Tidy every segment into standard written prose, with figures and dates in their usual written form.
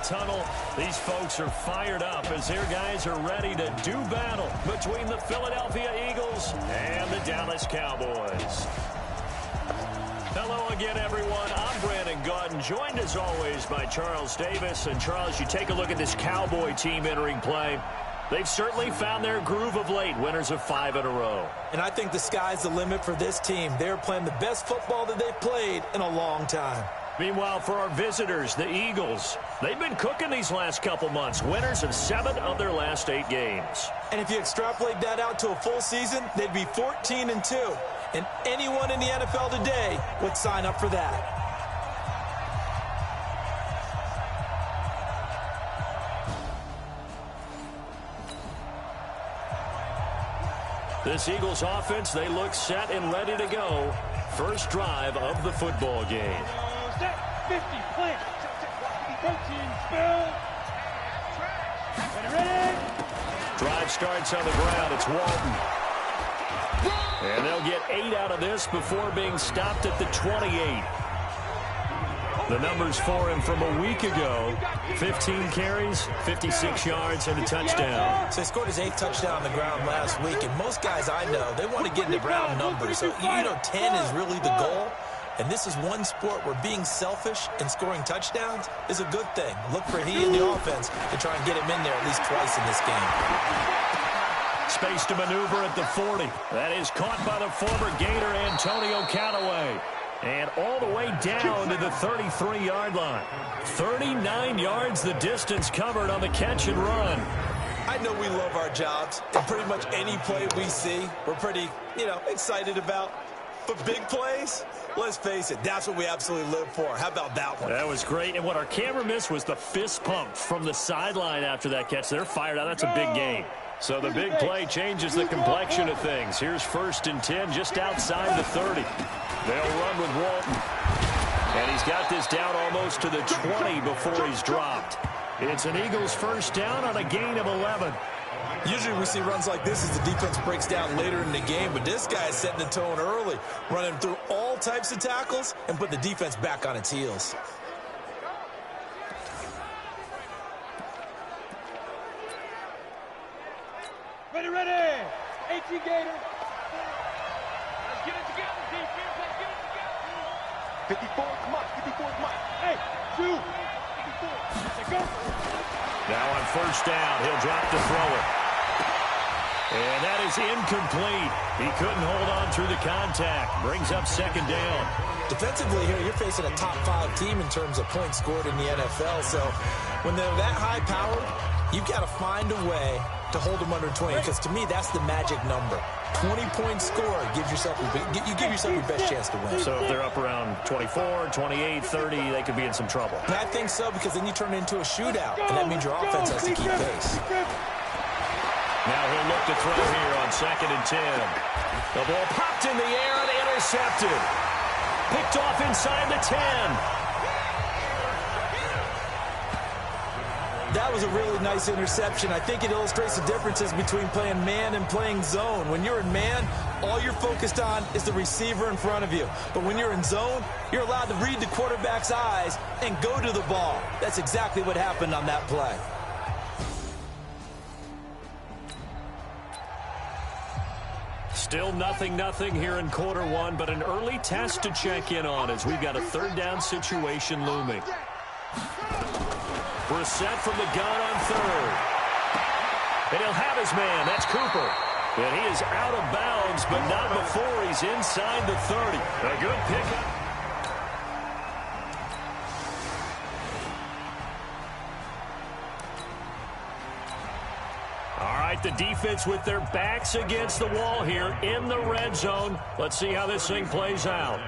tunnel. These folks are fired up as their guys are ready to do battle between the Philadelphia Eagles and the Dallas Cowboys. Hello again, everyone. I'm Brandon Gaudin, joined as always by Charles Davis. And Charles, you take a look at this Cowboy team entering play. They've certainly found their groove of late, winners of 5 in a row. And I think the sky's the limit for this team. They're playing the best football that they've played in a long time. Meanwhile, for our visitors, the Eagles, they've been cooking these last couple months, winners of 7 of their last 8 games. And if you extrapolate that out to a full season, they'd be 14-2. And anyone in the NFL today would sign up for that. This Eagles offense, they look set and ready to go. First drive of the football game. 50, plant. 13, spill. Ready. Drive starts on the ground. It's Walton. And they'll get 8 out of this before being stopped at the 28. The numbers for him from a week ago: 15 carries, 56 yards, and a touchdown. So he scored his 8th touchdown on the ground last week, and most guys I know, they want to get into round numbers. So, 10 is really the goal. And this is one sport where being selfish and scoring touchdowns is a good thing. Look for he and the offense to try and get him in there at least twice in this game. Space to maneuver at the 40. That is caught by the former Gator Antonio Callaway. And all the way down to the 33-yard line. 39 yards the distance covered on the catch and run. I know we love our jobs, and pretty much any play we see, we're pretty, excited about. But big plays, let's face it, that's what we absolutely live for. How about that one? That was great. And what our camera missed was the fist pump from the sideline after that catch. They're fired out. That's a big gain. So the big play changes the complexion of things. Here's 1st and 10 just outside the 30. They'll run with Walton. And he's got this down almost to the 20 before he's dropped. It's an Eagles first down on a gain of 11. Usually we see runs like this as the defense breaks down later in the game, but this guy is setting the tone early, running through all types of tackles and put the defense back on its heels. Ready. 18 Gator. Let's get it together, defense. Let's get it together. 54, come on. Hey, 2. 54. Let's go. Now on first down, he'll drop to throw it. And that is incomplete. He couldn't hold on through the contact. Brings up 2nd down. Defensively here, you're facing a top 5 team in terms of points scored in the NFL. So when they're that high-powered, you've got to find a way to hold them under 20, because to me, that's the magic number. 20-point score gives yourself you give yourself your best chance to win. So if they're up around 24, 28, 30, they could be in some trouble. And I think so, because then you turn it into a shootout, and that means your offense has to keep pace. Now he'll look to throw here on 2nd and 10. The ball popped in the air and intercepted. Picked off inside the 10. That was a really nice interception. I think it illustrates the differences between playing man and playing zone. When you're in man, all you're focused on is the receiver in front of you. But when you're in zone, you're allowed to read the quarterback's eyes and go to the ball. That's exactly what happened on that play. Still 0-0 here in quarter 1, but an early test to check in on as we've got a 3rd down situation looming. Brissett from the gun on 3rd. And he'll have his man. That's Cooper. And he is out of bounds, but not before he's inside the 30. A good pickup. All right, the defense with their backs against the wall here in the red zone. Let's see how this thing plays out.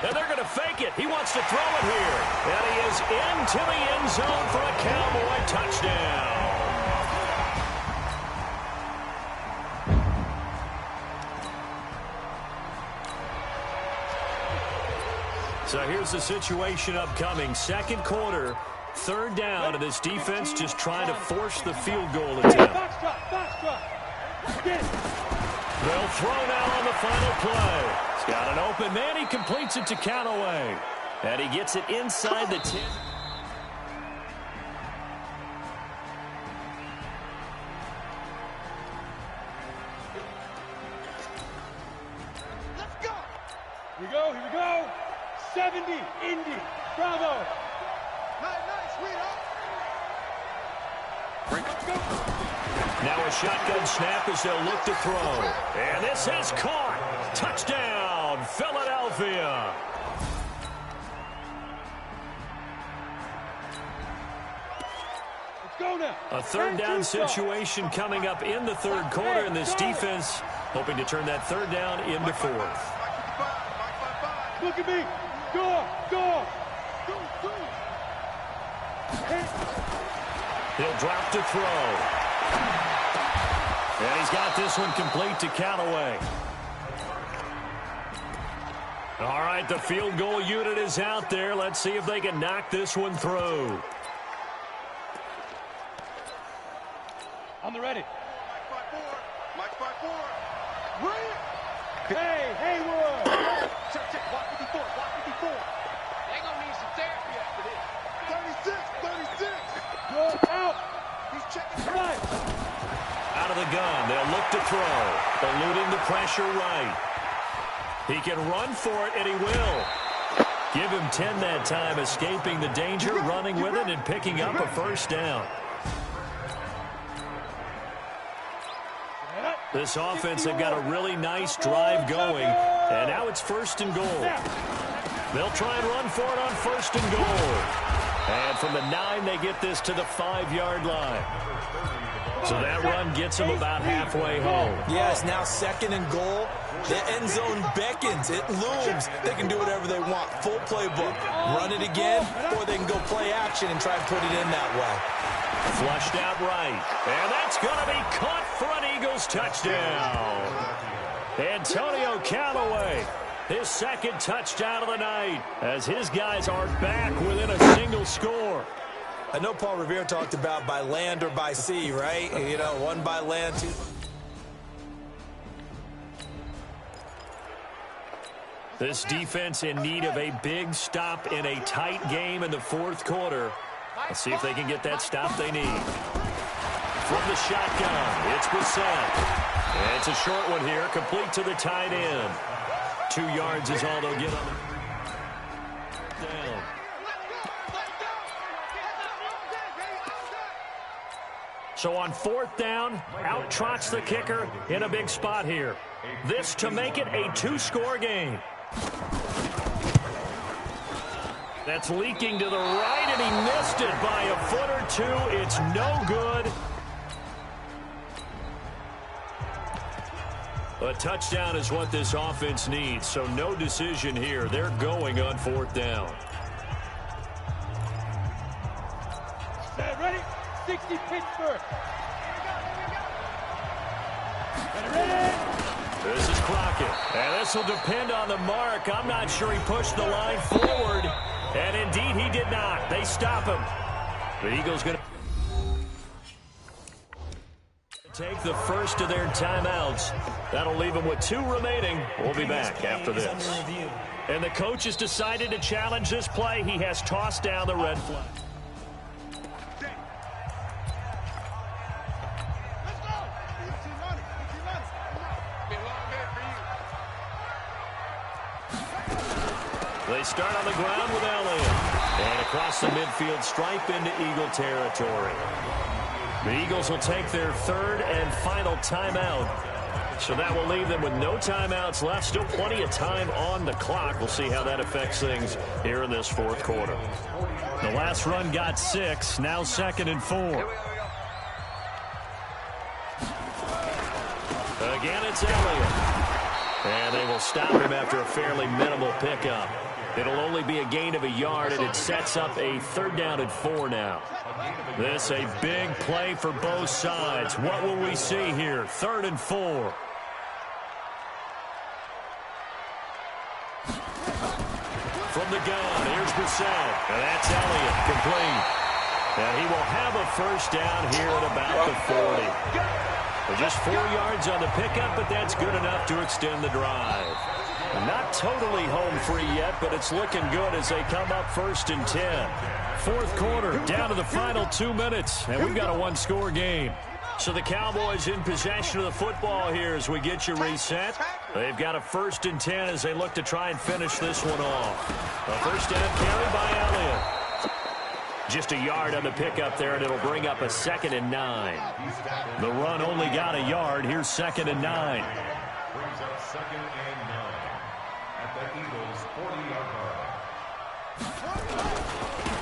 And they're going to fake it. He wants to throw it here. And he is into the end zone for a Cowboy touchdown. So here's the situation upcoming. 2nd quarter, 3rd down, and this defense just trying to force the field goal attempt. They'll throw now on the final play. Got an open man. He completes it to Callaway. And he gets it inside the 10. Let's go. Here we go. 70, Indy. Bravo. Nice, sweetheart. Now a shotgun snap as they'll look to throw. And this is caught. Touchdown, Philadelphia. Let's go now. A third down situation coming up in the third quarter, and this defense hoping to turn that third down into fourth. Look at me. Go. He'll drop to throw. And he's got this one complete to Callaway. All right, the field goal unit is out there. Let's see if they can knock this one through. On the ready. Mike 5-4. Hey, Haywood. Check. Block 54. They're going to need some therapy after this. 36. Good out. He's checking right. Out of the gun, they'll look to throw. Eluding the pressure right. He can run for it, and he will. Give him 10 that time, escaping the danger, running with it, and picking up a first down. This offense have got a really nice drive going, and now it's 1st and goal. They'll try and run for it on 1st and goal. And from the 9, they get this to the 5-yard line. So that run gets them about halfway home. Yeah, it's now 2nd and goal. The end zone beckons. It looms. They can do whatever they want. Full playbook. Run it again, or they can go play action and try and put it in that way. Flushed out right. And that's going to be caught for an Eagles touchdown. Antonio Callaway, his 2nd touchdown of the night, as his guys are back within a single score. I know Paul Revere talked about by land or by sea, right? You know, one by land, 2. This defense in need of a big stop in a tight game in the 4th quarter. Let's see if they can get that stop they need. From the shotgun, it's Brissett. It's a short one here, complete to the tight end. 2 yards is all they'll get on the down. So on 4th down, out trots the kicker in a big spot here. This to make it a 2-score game. That's leaking to the right, and he missed it by a foot or 2. It's no good. A touchdown is what this offense needs, so no decision here. They're going on 4th down. Ready? 60 Pittsburgh. Ready? This is Crockett, and this will depend on the mark. I'm not sure he pushed the line forward, and indeed he did not. They stop him. The Eagles going to take the first of their timeouts. That'll leave them with 2 remaining. We'll be back after this. And the coach has decided to challenge this play. He has tossed down the red flag. They start on the ground with Elliott. And across the midfield stripe into Eagle territory. The Eagles will take their 3rd and final timeout. So that will leave them with no timeouts left. Still plenty of time on the clock. We'll see how that affects things here in this 4th quarter. The last run got 6. Now 2nd and 4. Again, it's Elliott. And they will stop him after a fairly minimal pickup. It'll only be a gain of a yard, and it sets up a 3rd down and 4 now. This a big play for both sides. What will we see here? 3rd and 4. From the gun, here's Brissett. And that's Elliott, complete. And he will have a first down here at about the 40. Just 4 yards on the pickup, but that's good enough to extend the drive. Not totally home free yet, but it's looking good as they come up 1st and 10. Fourth quarter, down to the final 2 minutes, and we've got a one-score game. So the Cowboys in possession of the football here as we get you reset. They've got a 1st and 10 as they look to try and finish this one off. A first down carry by Elliott. Just a yard on the pickup there, and it'll bring up a 2nd and 9. The run only got a yard. Here's 2nd and 9. Brings up 2nd and 9 at the Eagles' 40-yard line.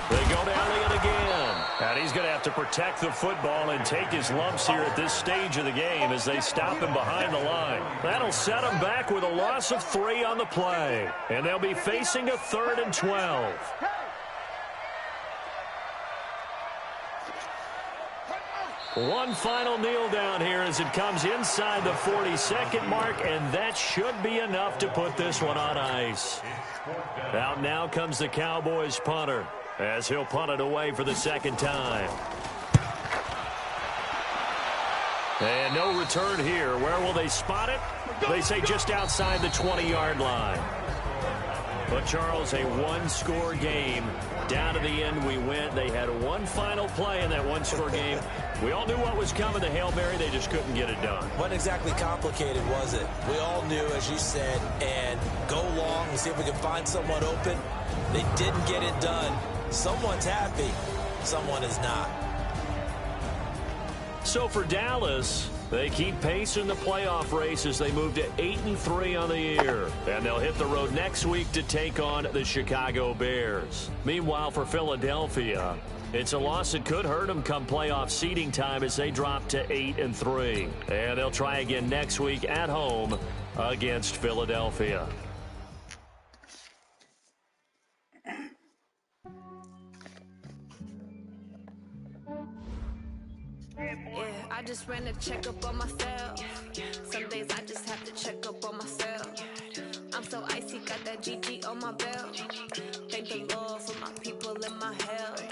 They go to Elliott again. And he's going to have to protect the football and take his lumps here at this stage of the game as they stop him behind the line. That'll set him back with a loss of 3 on the play. And they'll be facing a 3rd and 12. One final kneel down here as it comes inside the 40-second mark, and that should be enough to put this one on ice. Out now comes the Cowboys punter as he'll punt it away for the 2nd time. And no return here. Where will they spot it? They say just outside the 20-yard line. But, Charles, a one-score game. Down to the end we went. They had one final play in that one-score game. We all knew what was coming, the Hail Mary. They just couldn't get it done. Wasn't exactly complicated, was it? We all knew, as you said, and go long and see if we can find someone open. They didn't get it done. Someone's happy. Someone is not. So for Dallas, they keep pace in the playoff race as they move to 8-3 on the year. And they'll hit the road next week to take on the Chicago Bears. Meanwhile, for Philadelphia, it's a loss that could hurt them come playoff seeding time as they drop to 8-3. And they'll try again next week at home against Philadelphia. I just ran a checkup on myself. Some days I just have to check up on myself. I'm so icy, got that GG on my belt. Thank the Lord for my people and my health.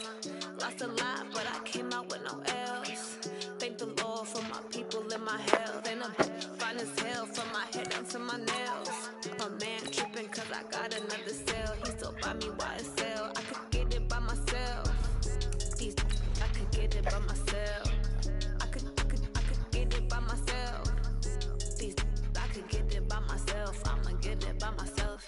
Lost a lot, but I came out with no else. Thank the Lord for my people and my health. And I'm fine as hell from my head down to my nails. My man tripping cause I got another cell. He still buy me YSL. I could get it by myself. I could get it by myself.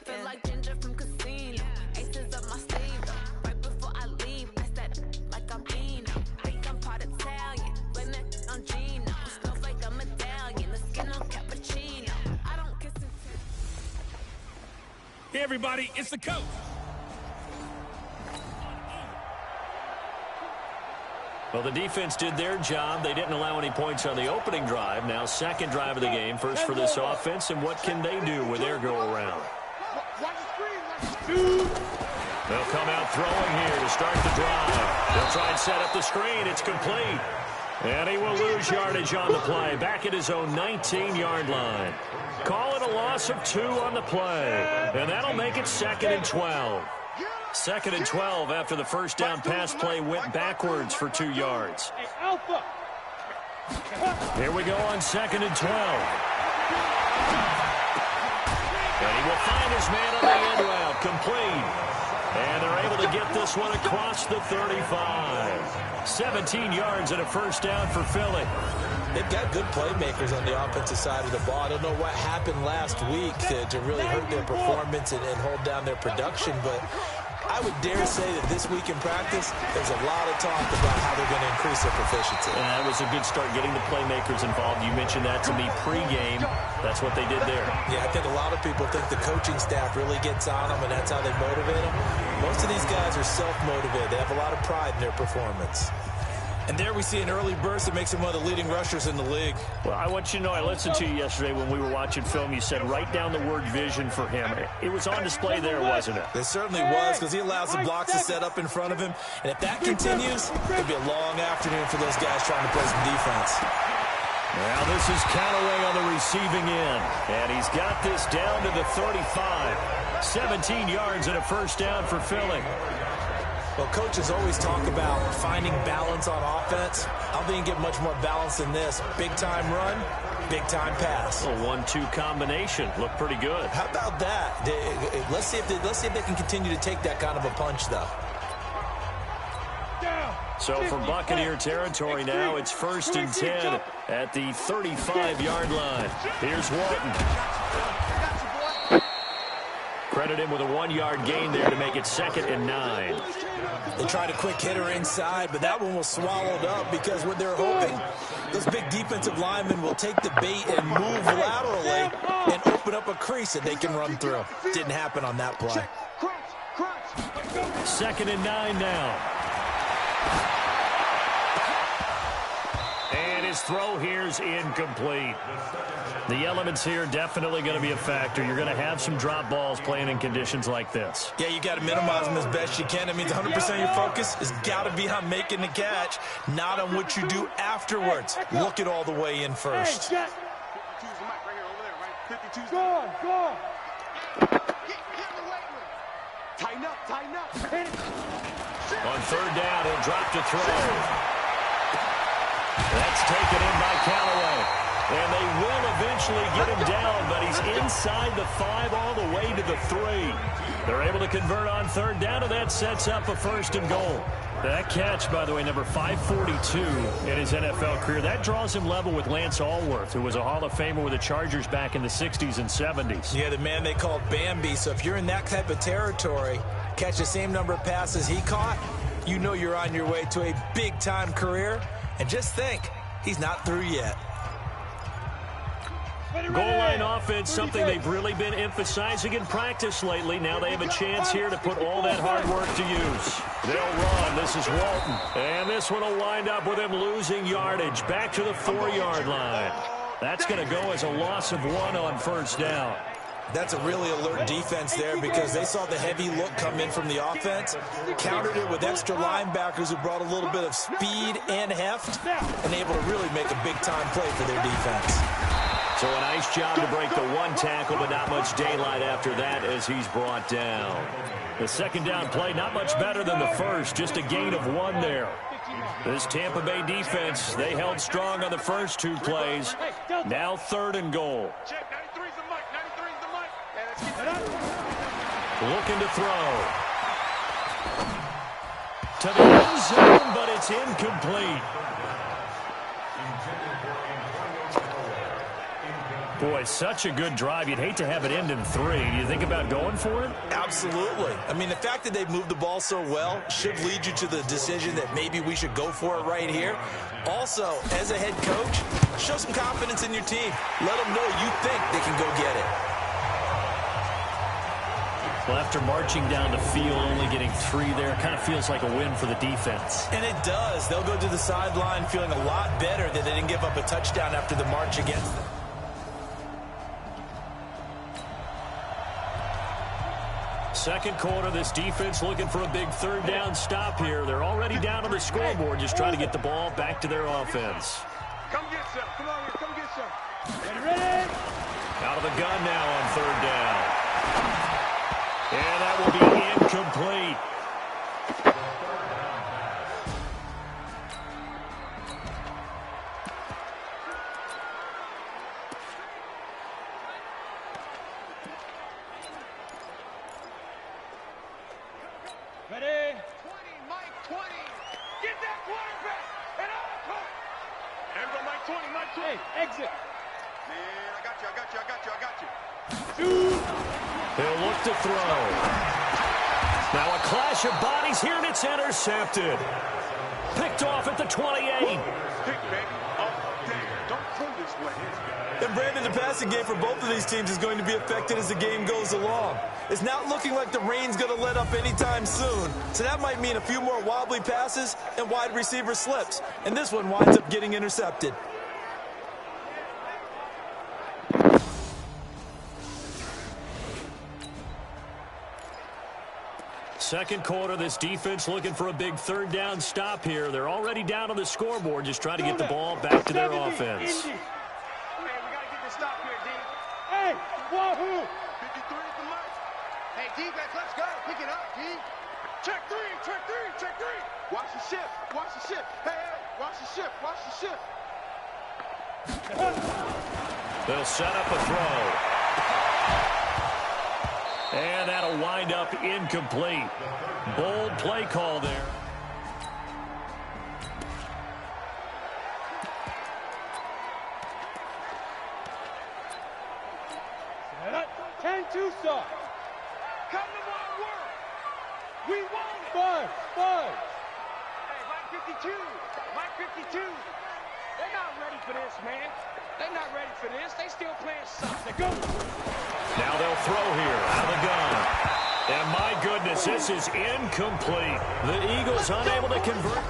Feel like Ginger from Casino. Aces up my sleeve, though. Right before I leave, that's that like I'm Eno. Think I'm part Italian, blame it on Gino. Smells like a medallion, the skin on cappuccino. I don't kiss and tell. Hey, everybody, it's the coach. Well, the defense did their job. They didn't allow any points on the opening drive. Now, second drive of the game. First for this offense, and what can they do with their go-around? They'll come out throwing here to start the drive. They'll try and set up the screen. It's complete. And he will lose yardage on the play. Back at his own 19-yard line. Call it a loss of 2 on the play. And that'll make it 2nd and 12. 2nd and 12 after the first down pass play went backwards for 2 yards. Here we go on 2nd and 12. And he will find his man on the end route, complete. And they're able to get this one across the 35. 17 yards and a first down for Philly. They've got good playmakers on the offensive side of the ball. I don't know what happened last week to really hurt their performance and hold down their production, but I would dare say that this week in practice, there's a lot of talk about how they're going to increase their proficiency. And that was a good start, getting the playmakers involved. You mentioned that to me pregame. That's what they did there. Yeah, I think a lot of people think the coaching staff really gets on them, and that's how they motivate them. Most of these guys are self-motivated. They have a lot of pride in their performance. And there we see an early burst that makes him one of the leading rushers in the league. Well, I want you to know, I listened to you yesterday when we were watching film. You said write down the word vision for him. It was on display there, wasn't it? It certainly was, because he allows the blocks to set up in front of him. And if that continues, it'll be a long afternoon for those guys trying to play some defense. Now this is Callaway on the receiving end. And he's got this down to the 35. 17 yards and a first down for Philly. Well, coaches always talk about finding balance on offense. I don't think you get much more balance than this. Big-time run, big-time pass. A 1-2 combination. Looked pretty good. How about that? Let's see if they can continue to take that kind of a punch, though. So for Buccaneer territory now, it's 1st and 10 at the 35-yard line. Here's Walton. Credit him with a 1-yard gain there to make it 2nd and 9. They tried a quick hitter inside, but that one was swallowed up because what they're hoping, those big defensive linemen will take the bait and move laterally and open up a crease that they can run through. Didn't happen on that play. 2nd and 9 now. And his throw here's incomplete. The elements here definitely going to be a factor. You're going to have some drop balls playing in conditions like this. Yeah, you got to minimize them as best you can. It means 100% of your focus has got to be on making the catch, not on what you do afterwards. Look it all the way in first. Go on, go on. Tighten up, tighten up. On 3rd down, he'll drop to throw. That's taken in by Callaway. And they will eventually get him down, but he's inside the 5 all the way to the 3. They're able to convert on 3rd down, and that sets up a 1st and goal. That catch, by the way, number 542 in his NFL career, that draws him level with Lance Allworth, who was a Hall of Famer with the Chargers back in the 60s and 70s. Yeah, the man they called Bambi. So if you're in that type of territory, catch the same number of passes he caught, you know you're on your way to a big-time career. And just think, he's not through yet. Goal line offense, something they've really been emphasizing in practice lately. Now they have a chance here to put all that hard work to use. They'll run. This is Walton. And this one will wind up with him losing yardage. Back to the 4-yard line. That's going to go as a loss of 1 on 1st down. That's a really alert defense there because they saw the heavy look come in from the offense, countered it with extra linebackers who brought a little bit of speed and heft, and able to really make a big-time play for their defense. So a nice job to break the 1 tackle, but not much daylight after that as he's brought down. The 2nd down play, not much better than the first, just a gain of 1 there. This Tampa Bay defense, they held strong on the first 2 plays. Now 3rd and goal. Looking to throw. To the end zone, but it's incomplete. Boy, such a good drive. You'd hate to have it end in 3. Do you think about going for it? Absolutely. I mean, the fact that they've moved the ball so well should lead you to the decision that maybe we should go for it right here. Also, as a head coach, show some confidence in your team. Let them know you think they can go get it. Well, after marching down the field, only getting 3 there, it kind of feels like a win for the defense. And it does. They'll go to the sideline feeling a lot better that they didn't give up a touchdown after the march against them. Second quarter, this defense looking for a big 3rd down stop here. They're already down on the scoreboard, just trying to get the ball back to their offense. Come get some. Come on here. Come get some. Ready? Out of the gun now on 3rd down. And that will be incomplete. Ready? 20, Mike, 20. Get that quarterback. And out of court. There we go, Mike, 20, Mike, 20. Hey, exit. Man, I got you. He'll look to throw. Now a clash of bodies here, and it's intercepted. Picked off at the 28. Pick, baby. Oh, damn. Don't throw this way. And Brandon, the passing game for both of these teams is going to be affected as the game goes along. It's not looking like the rain's going to let up anytime soon. So that might mean a few more wobbly passes and wide receiver slips. And this one winds up getting intercepted. Second quarter, this defense looking for a big 3rd down stop here. They're already down on the scoreboard, just trying to get the ball back to their offense. Man, we got to get this stop here, D. Hey, wahoo! 53 is the mark. Hey, defense, let's go. Pick it up, D. Check three, check three, check three. Watch the ship, watch the ship. Hey, hey, watch the ship, watch the ship. They'll set up a throw. And that'll wind up incomplete. Bold play call there. Tucson. Come to my work. We want it. Buzz. Hey, Mike 52. Mike 52. They're not ready for this, man. They're not ready for this. They still playing soft. They go. Now they'll throw here out of the gun. And my goodness, this is incomplete. The Eagles unable to convert.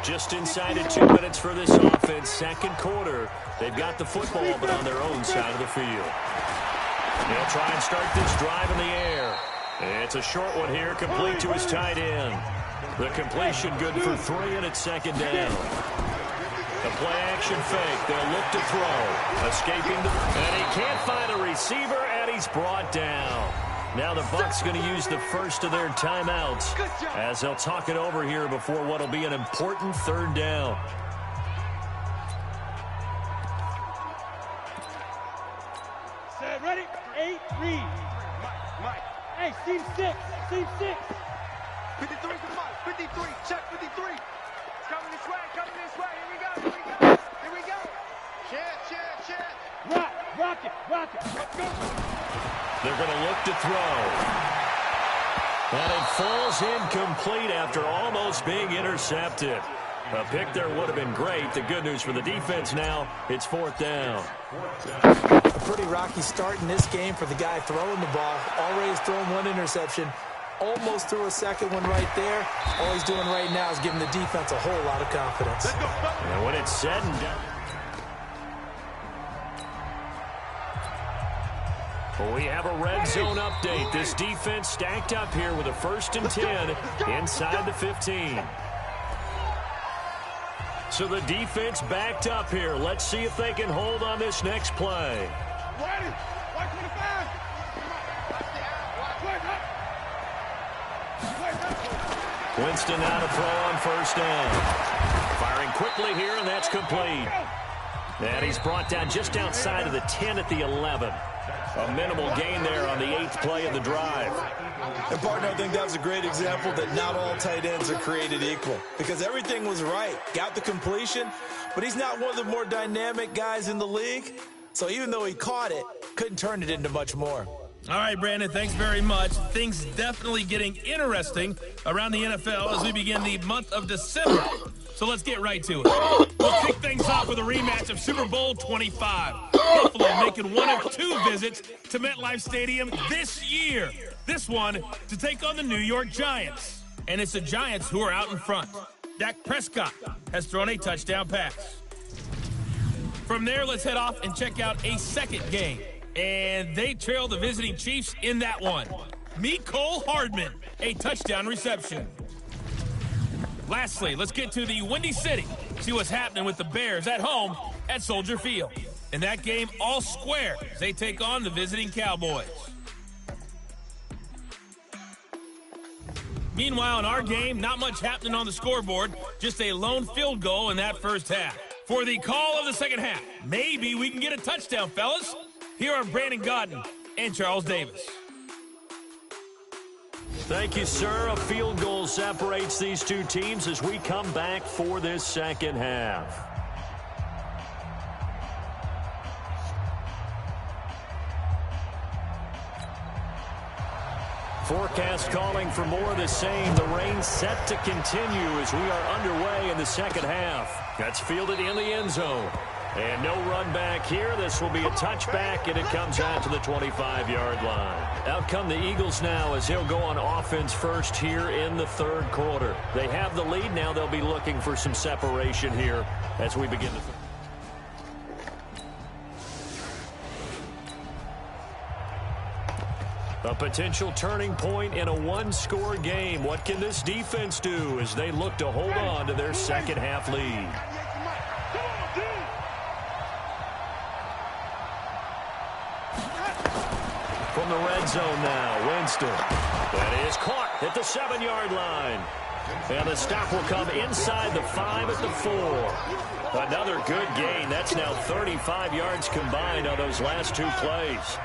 Just inside of 2 minutes for this offense. Second quarter. They've got the football, but on their own side of the field. They'll try and start this drive in the air. It's a short one here, complete to his tight end. The completion good for 3, and it's second down. The play-action fake. They'll look to throw. Escaping and he can't find a receiver, and he's brought down. Now the Bucs going to use the first of their timeouts as they'll talk it over here before what will be an important third down. Set, ready? 8, read. Mike. Hey, seam 6. 53 for Mike. 53. Check 53. It's coming this way. Here we go. Check. Rock it. Let's go. They're going to look to throw. And it falls incomplete after almost being intercepted. A pick there would have been great. The good news for the defense now, it's fourth down. A pretty rocky start in this game for the guy throwing the ball. Already has thrown 1 interception. Almost threw a second one right there. All he's doing right now is giving the defense a whole lot of confidence. And when it's said and done, we have a red zone update. This defense stacked up here with a 1st and 10 inside the 15. So the defense backed up here. Let's see if they can hold on this next play. Winston now to throw on 1st down. Firing quickly here, and that's complete. And he's brought down just outside of the 10 at the 11. A minimal gain there on the 8th play of the drive. And, partner, I think that was a great example that not all tight ends are created equal. Because everything was right. Got the completion, but he's not one of the more dynamic guys in the league. So even though he caught it, couldn't turn it into much more. All right, Brandon, thanks very much. Things definitely getting interesting around the NFL as we begin the month of December. So let's get right to it. We'll kick things off with a rematch of Super Bowl 25. Buffalo making one of 2 visits to MetLife Stadium this year. This one to take on the New York Giants. And it's the Giants who are out in front. Dak Prescott has thrown a touchdown pass. From there, let's head off and check out a second game. And they trail the visiting Chiefs in that one. Mecole Hardman, a touchdown reception. Lastly, let's get to the Windy City. See what's happening with the Bears at home at Soldier Field. In that game, all square as they take on the visiting Cowboys. Meanwhile, in our game, not much happening on the scoreboard. Just a lone field goal in that first half. For the call of the second half, maybe we can get a touchdown, fellas. Here are Brandon Gaudin and Charles Davis. Thank you, sir. A field goal separates these 2 teams as we come back for this second half. Forecast calling for more of the same. The rain set to continue as we are underway in the second half. That's fielded in the end zone. And no run back here. This will be a touchback, and it comes out to the 25-yard line. Out come the Eagles now as they'll go on offense first here in the 3rd quarter. They have the lead. Now they'll be looking for some separation here as we begin the A potential turning point in a 1-score game. What can this defense do as they look to hold on to their second half lead? from the red zone now. Winston. That is caught at the 7-yard line. And the stop will come inside the 5 at the 4. Another good gain. That's now 35 yards combined on those last 2 plays.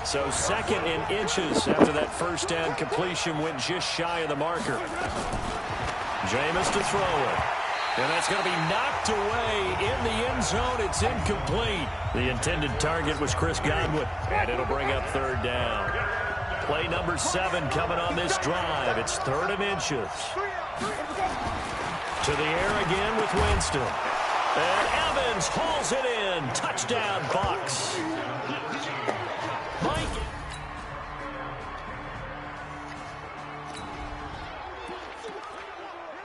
So 2nd and inches after that first down completion went just shy of the marker. Jameis to throw it. And that's going to be knocked away in the end zone. It's incomplete. The intended target was Chris Godwin. And it'll bring up 3rd down. Play number 7 coming on this drive. It's 3rd and inches. To the air again with Winston. And Evans hauls it in. Touchdown, Bucks. Mike.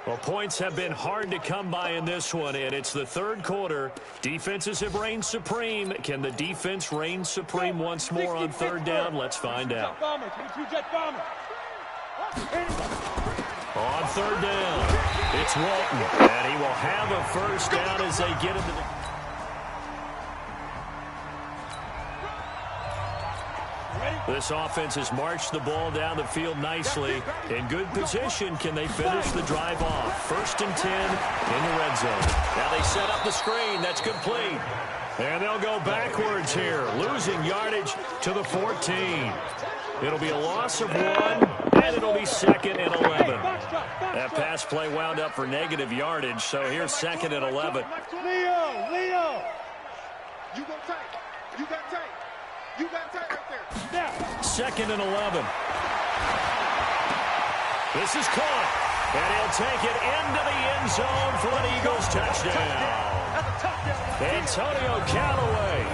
Well, points have been hard to come by in this one, and it's the 3rd quarter. Defenses have reigned supreme. Can the defense reign supreme once more on 3rd down? Let's find out. On 3rd down, it's Walton, and he will have a first down as they get into the... This offense has marched the ball down the field nicely. In good position, can they finish the drive off? 1st and 10 in the red zone. Now they set up the screen. That's complete. And they'll go backwards here, losing yardage to the 14. It'll be a loss of 1, and it'll be 2nd and 11. That pass play wound up for negative yardage, so here's 2nd and 11. Leo! You go tight. You got tight. You got tight right there. Now. 2nd and 11. This is caught. And he'll take it into the end zone for an Eagles touchdown. Antonio Callaway,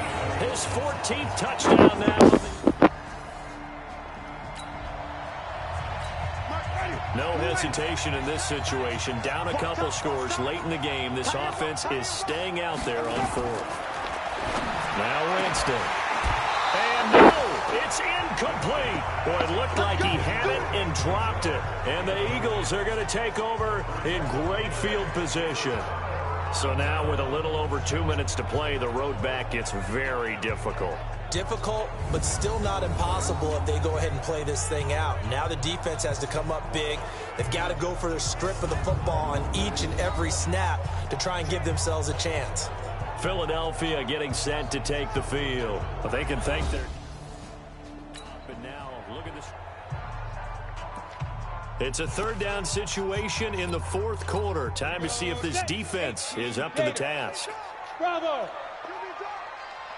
his 14th touchdown now. No hesitation in this situation. Down a couple scores late in the game. This offense is staying out there on 4th. Now Winston. And no, it's incomplete. Boy, it looked like he had it and dropped it. And the Eagles are going to take over in great field position. So now with a little over 2 minutes to play, the road back gets very difficult. Difficult, but still not impossible if they go ahead and play this thing out. Now the defense has to come up big. They've got to go for their strip of the football on each and every snap to try and give themselves a chance. Philadelphia getting set to take the field. But they can thank their... But now, look at this. It's a 3rd down situation in the 4th quarter. Time to see if this defense is up to the task. Bravo!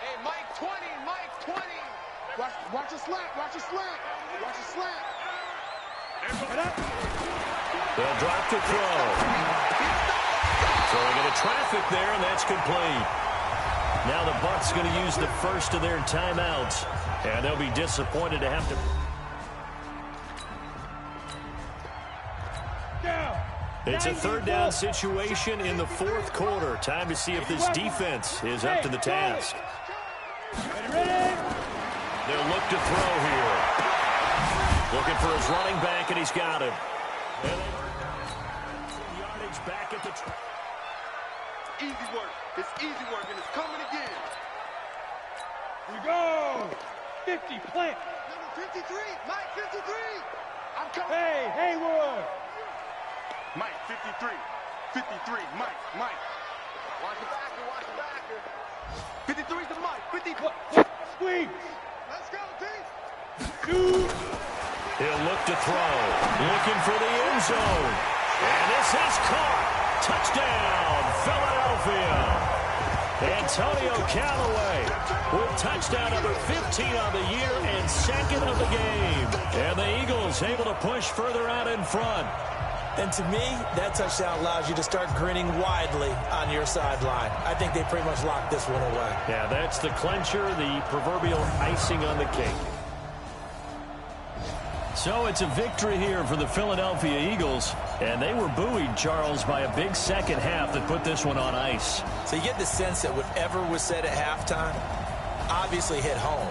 Hey, Mike 20, Mike 20. Watch the slant, watch the slant. Watch the slant. They'll drop to throw. So they get a traffic there, and that's complete. Now the Bucs going to use the first of their timeouts, and they'll be disappointed to have to... It's a 3rd down situation in the 4th quarter. Time to see if this defense is up to the task. They'll look to throw here. Looking for his running back, and he's got him. Yardage back at the... Easy work. It's easy work, and it's coming again. Here we go. 50, plant. Number 53. Mike, 53. I'm coming. Hey, Haywood. Mike, 53. 53. Mike. Watch the backer. 53's the Mike. 50. Squeeze. Let's go, T. Shoot. He'll look to throw. Looking for the end zone. And this is caught. Touchdown, Philadelphia. Antonio Callaway with touchdown number 15 on the year and 2nd of the game. And the Eagles able to push further out in front. And to me, that touchdown allows you to start grinning widely on your sideline. I think they pretty much locked this one away. Yeah, that's the clincher, the proverbial icing on the cake. So it's a victory here for the Philadelphia Eagles, and they were buoyed, Charles, by a big second half that put this one on ice. So you get the sense that whatever was said at halftime obviously hit home.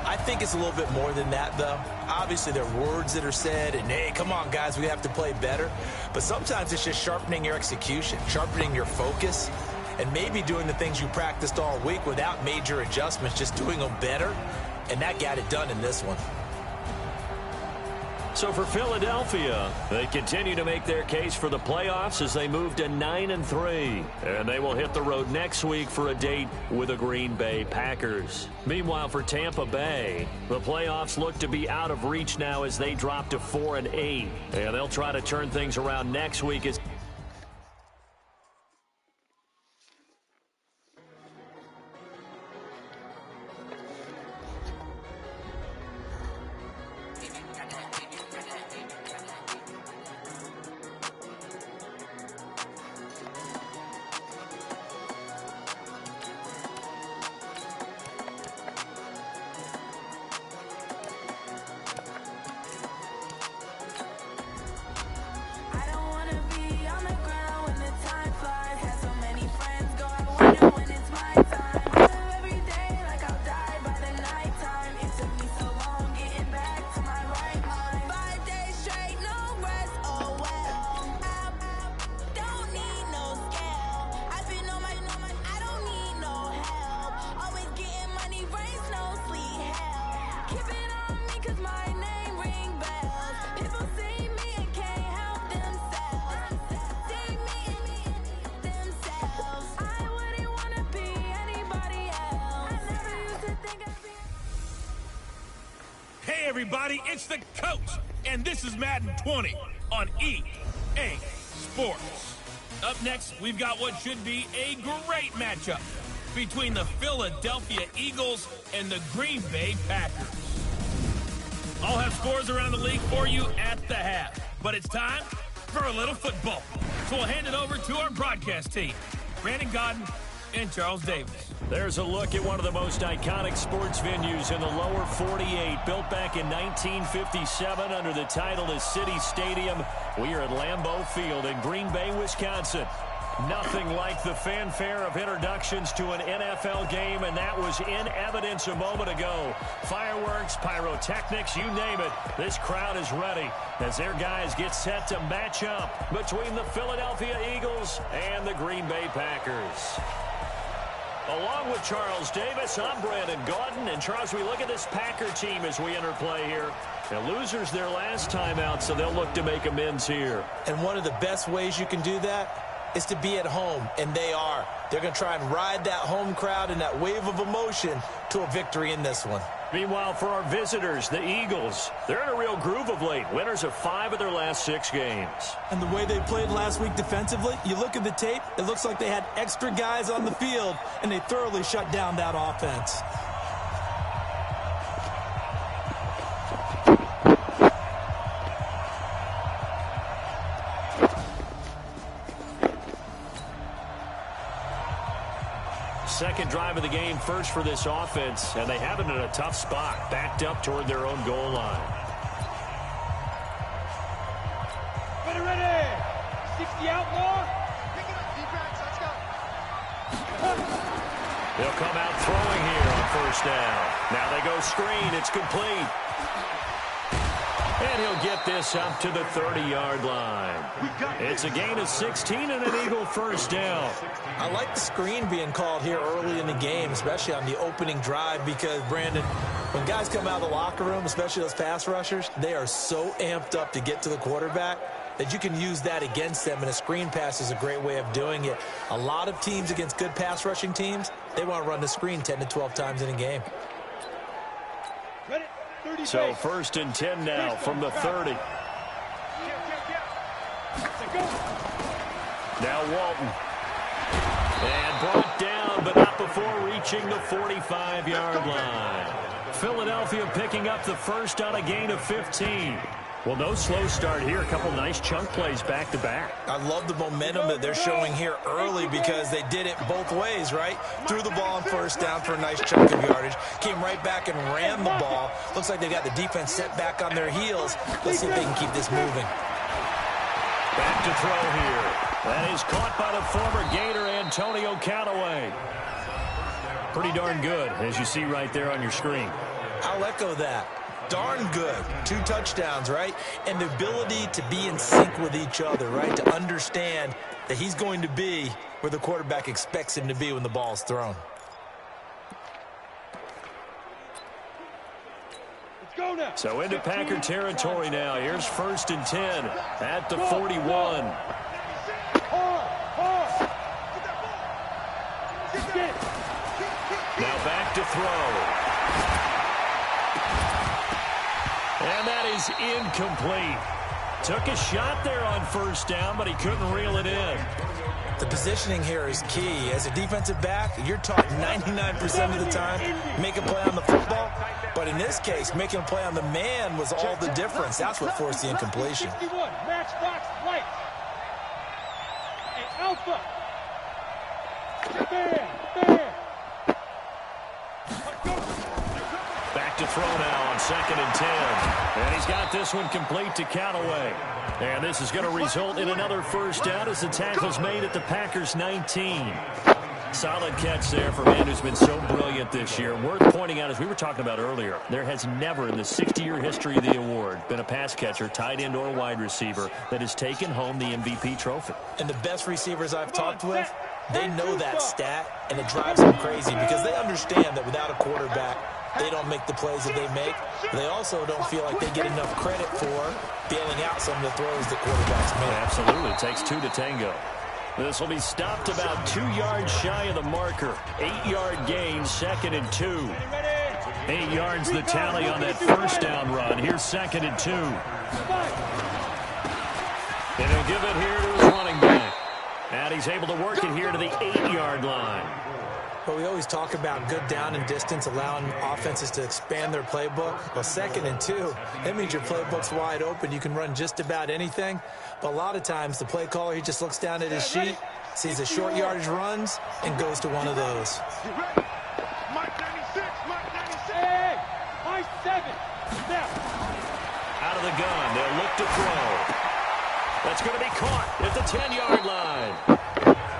I think it's a little bit more than that, though. Obviously, there are words that are said, and, hey, come on, guys, we have to play better. But sometimes it's just sharpening your execution, sharpening your focus. and maybe doing the things you practiced all week without major adjustments, just doing them better, and that got it done in this one. So for Philadelphia, they continue to make their case for the playoffs as they move to 9-3. And they will hit the road next week for a date with the Green Bay Packers. Meanwhile, for Tampa Bay, the playoffs look to be out of reach now as they drop to 4-8. And they'll try to turn things around next week as everybody, it's the coach, and this is Madden 20 on EA Sports. Up next, we've got what should be a great matchup between the Philadelphia Eagles and the Green Bay Packers. I'll have scores around the league for you at the half, but it's time for a little football. So we'll hand it over to our broadcast team, Brandon Gaudin and Charles Davis. There's a look at one of the most iconic sports venues in the lower 48, built back in 1957 under the title of City Stadium. We are at Lambeau Field in Green Bay, Wisconsin. Nothing like the fanfare of introductions to an NFL game, and that was in evidence a moment ago. Fireworks, pyrotechnics, you name it. This crowd is ready as their guys get set to match up between the Philadelphia Eagles and the Green Bay Packers. Along with Charles Davis, I'm Brandon Gaudin. And Charles, we look at this Packer team as we enter play here. The losers their last time out, so they'll look to make amends here. And one of the best ways you can do that is to be at home, and they are. They're going to try and ride that home crowd and that wave of emotion to a victory in this one. Meanwhile, for our visitors, the Eagles, they're in a real groove of late. Winners of 5 of their last 6 games. And the way they played last week defensively, you look at the tape, it looks like they had extra guys on the field, and they thoroughly shut down that offense. Second drive of the game first for this offense, and they have it in a tough spot, backed up toward their own goal line. Ready. 60 outlaw. Pick it up, defense. Let's go. They'll come out throwing here on first down. Now they go screen. It's complete. And he'll get this up to the 30-yard line. It's a gain of 16 and an Eagle first down. I like the screen being called here early in the game, especially on the opening drive, because, Brandon, when guys come out of the locker room, especially those pass rushers, they are so amped up to get to the quarterback that you can use that against them, and a screen pass is a great way of doing it. A lot of teams against good pass rushing teams, they want to run the screen 10 to 12 times in a game. So first and 10 now from the 30. Now Walton. And brought down, but not before reaching the 45-yard line. Philadelphia picking up the first on a gain of 15. Well, no slow start here. A couple nice chunk plays back-to-back. I love the momentum that they're showing here early because they did it both ways, right? Threw the ball on first down for a nice chunk of yardage. Came right back and ran the ball. Looks like they got the defense set back on their heels. Let's see if they can keep this moving. Back to throw here. That is caught by the former Gator, Antonio Callaway. Pretty darn good, as you see right there on your screen. I'll echo that. Darn good. 2 touchdowns, right? And the ability to be in sync with each other, right? To understand that he's going to be where the quarterback expects him to be when the ball's thrown. So into Packer territory now. Here's 1st and 10 at the 41. Now back to throw. And that is incomplete. Took a shot there on 1st down, but he couldn't reel it in. The positioning here is key. As a defensive back, you're taught 99% of the time, make a play on the football. But in this case, making a play on the man was all the difference. That's what forced the incompletion. Matchbox light. And Alpha. Back to throw now on 2nd and 10. And he's got this one complete to Callaway. And this is going to result in another 1st down as the tackle's made at the Packers' 19. Solid catch there for a man who's been so brilliant this year. Worth pointing out, as we were talking about earlier, there has never in the 60-year history of the award been a pass catcher, tight end, or wide receiver that has taken home the MVP trophy. And the best receivers I've talked with, they know that stat, and it drives them crazy because they understand that without a quarterback, they don't make the plays that they make. But they also don't feel like they get enough credit for bailing out some of the throws that quarterbacks make. Absolutely. It takes 2 to tango. This will be stopped about 2 yards shy of the marker. 8-yard gain, 2nd and 2. 8 yards the tally on that 1st down run. Here's 2nd and 2. And he'll give it here to his running back. And he's able to work it here to the 8-yard line. But we always talk about good down and distance, allowing offenses to expand their playbook. Well, 2nd and 2, that means your playbook's wide open. You can run just about anything. But a lot of times, the play caller, he just looks down at his sheet, sees the short yardage runs, and goes to one of those. Mike 96, Mike 96. Hey, Mike 7. Now. Out of the gun, they'll look to throw. That's going to be caught at the 10-yard line.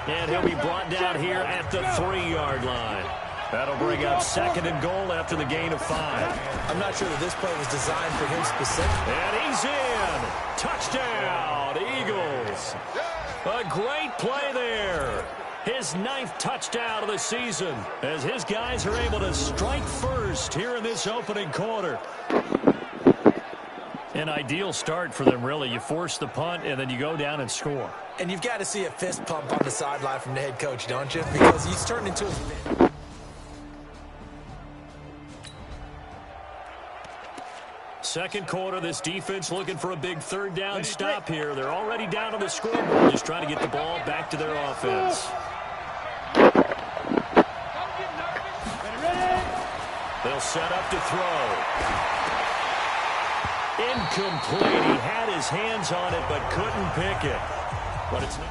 And he'll be brought down here at the 3-yard line. That'll bring up 2nd and goal after the gain of 5. I'm not sure that this play was designed for him specifically. And he's in. Touchdown, Eagles. A great play there. His 9th touchdown of the season as his guys are able to strike first here in this opening quarter. An ideal start for them, really. You force the punt, and then you go down and score. And you've got to see a fist pump on the sideline from the head coach, don't you? Because he's turned into a... Second quarter, this defense looking for a big 3rd down stop here. They're already down on the scoreboard, just trying to get the ball back to their offense. They'll set up to throw. Incomplete. He had his hands on it, but couldn't pick it. But it's not.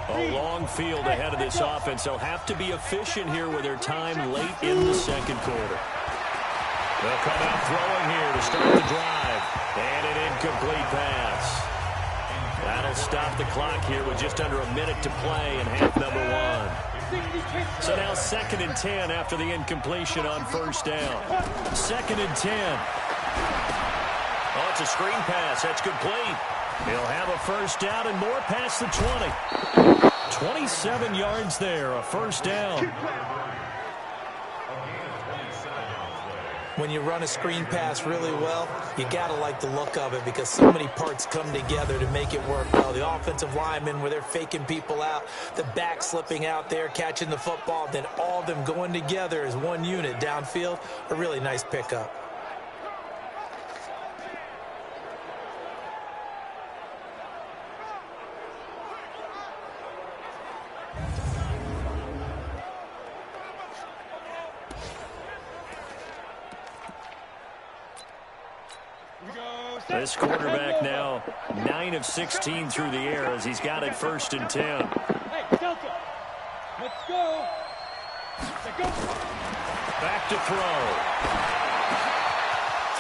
A long field ahead of this offense. They'll have to be efficient here with their time late in the 2nd quarter. They'll come out throwing here to start the drive. And an incomplete pass. That'll stop the clock here with just under a minute to play in half number 1. So now 2nd and 10 after the incompletion on 1st down. 2nd and 10. Oh, it's a screen pass. That's complete. He'll have a 1st down and more past the 20. 27 yards there, a 1st down. When you run a screen pass really well, you got to like the look of it because so many parts come together to make it work well. The offensive linemen, where they're faking people out, the back slipping out there, catching the football, then all of them going together as one unit downfield, a really nice pickup. This quarterback now 9 of 16 through the air as he's got it 1st and 10. Hey, Delta, let's go. Let's go. Back to throw.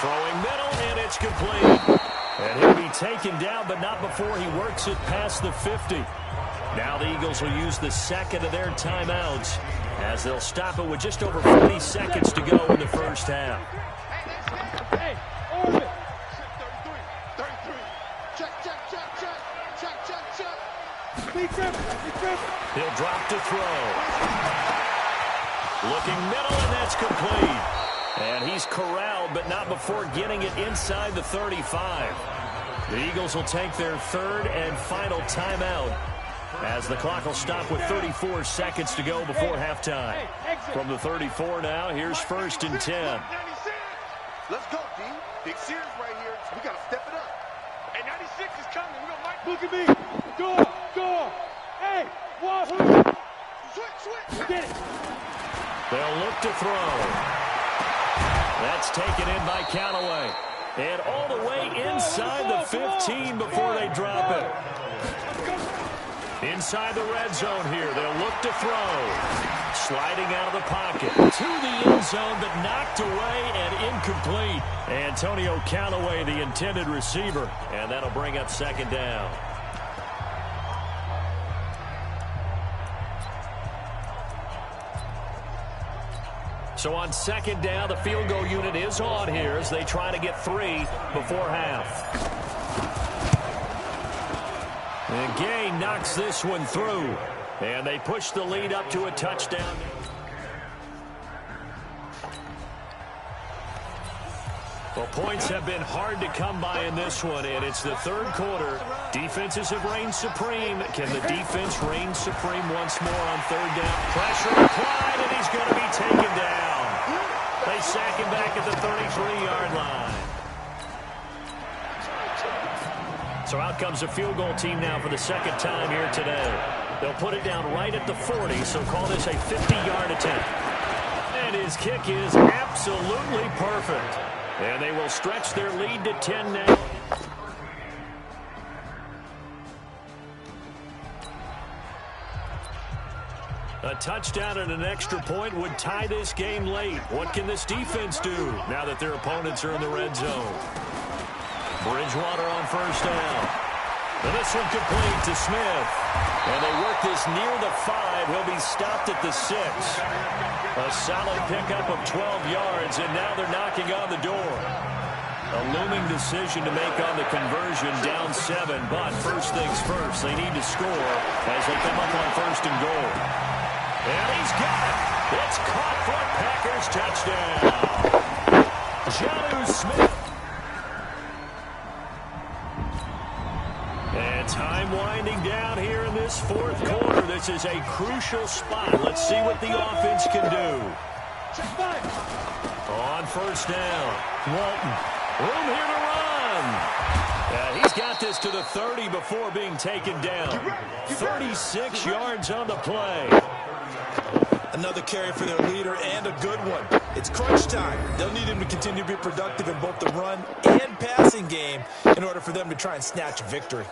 Throwing middle, and it's complete. And he'll be taken down, but not before he works it past the 50. Now the Eagles will use the second of their timeouts as they'll stop it with just over 40 seconds to go in the first half. Hey, orbit. 33. Check. He'll drop to throw. Looking middle, and that's complete. And he's corralled, but not before getting it inside the 35. The Eagles will take their third and final timeout as the clock will stop with 34 seconds to go before halftime. From the 34 now, here's 1st and 10. Let's go, D. Big series right here. We got to step it up. Hey, 96 is coming. We're going to Mike. Look at me. Door. Hey, watch. Switch. Get it. They'll look to throw. That's taken in by Callaway. And all the way inside the 15 before they drop it. Inside the red zone here. They'll look to throw. Sliding out of the pocket. To the end zone, but knocked away and incomplete. Antonio Callaway, the intended receiver. And that'll bring up 2nd down. So on 2nd down, the field goal unit is on here as they try to get 3 before half. And Gay knocks this one through. And they push the lead up to a touchdown. Well, points have been hard to come by in this one, and it's the 3rd quarter. Defenses have reigned supreme. Can the defense reign supreme once more on 3rd down? Pressure applied, and he's going to be taken down. They sack him back at the 33-yard line. So out comes the field goal team now for the 2nd time here today. They'll put it down right at the 40, so call this a 50-yard attempt. And his kick is absolutely perfect. And they will stretch their lead to 10 now. A touchdown and an extra point would tie this game late. What can this defense do now that their opponents are in the red zone? Bridgewater on 1st down. And this one complete to Smith. And they work this near the 5. He'll be stopped at the 6. A solid pickup of 12 yards, and now they're knocking on the door. A looming decision to make on the conversion, down 7. But first things first, they need to score as they come up on 1st and goal. And he's got it. It's caught for a Packers touchdown. Jonnu Smith. And time winding down here in this 4th quarter. This is a crucial spot. Let's see what the offense can do. On 1st down, Walton. Room here to run. He's got this to the 30 before being taken down. 36 yards on the play. Another carry for their leader and a good one. It's crunch time. They'll need him to continue to be productive in both the run and passing game in order for them to try and snatch a victory.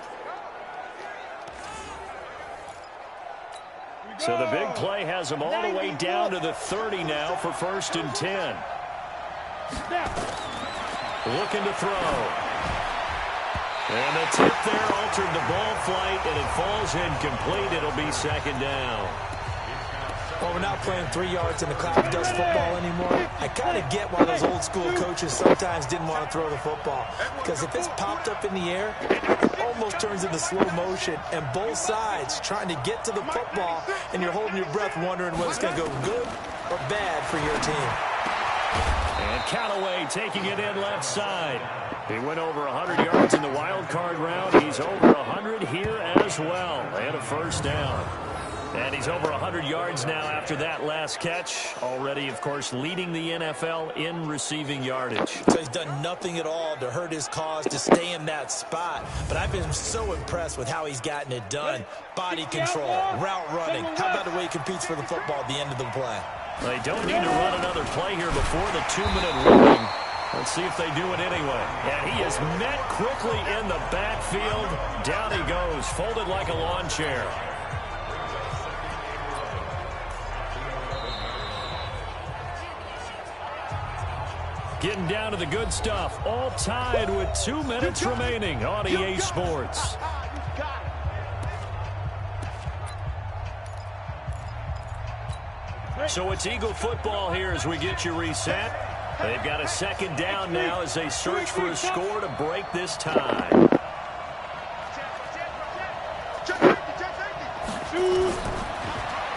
So the big play has them all the way down to the 30 now for 1st and 10. Looking to throw. And the tip there altered the ball flight, and it falls incomplete. It'll be 2nd down. Well, we're not playing 3 yards in the cloud dust football anymore. I kind of get why those old school coaches sometimes didn't want to throw the football. Because if it's popped up in the air, it almost turns into slow motion. And both sides trying to get to the football, and you're holding your breath wondering whether it's going to go good or bad for your team. And Callaway taking it in left side. He went over 100 yards in the wild card round. He's over 100 here as well. And a 1st down. And he's over 100 yards now after that last catch. Already, of course, leading the NFL in receiving yardage. So he's done nothing at all to hurt his cause to stay in that spot. But I've been so impressed with how he's gotten it done. Body control, route running. How about the way he competes for the football at the end of the play? They don't need to run another play here before the 2-minute warning. Let's see if they do it anyway. And he is met quickly in the backfield. Down he goes, folded like a lawn chair. Getting down to the good stuff. All tied with 2 minutes remaining on EA Sports. So it's Eagle football here as we get you reset. They've got a second down now as they search for a score to break this tie.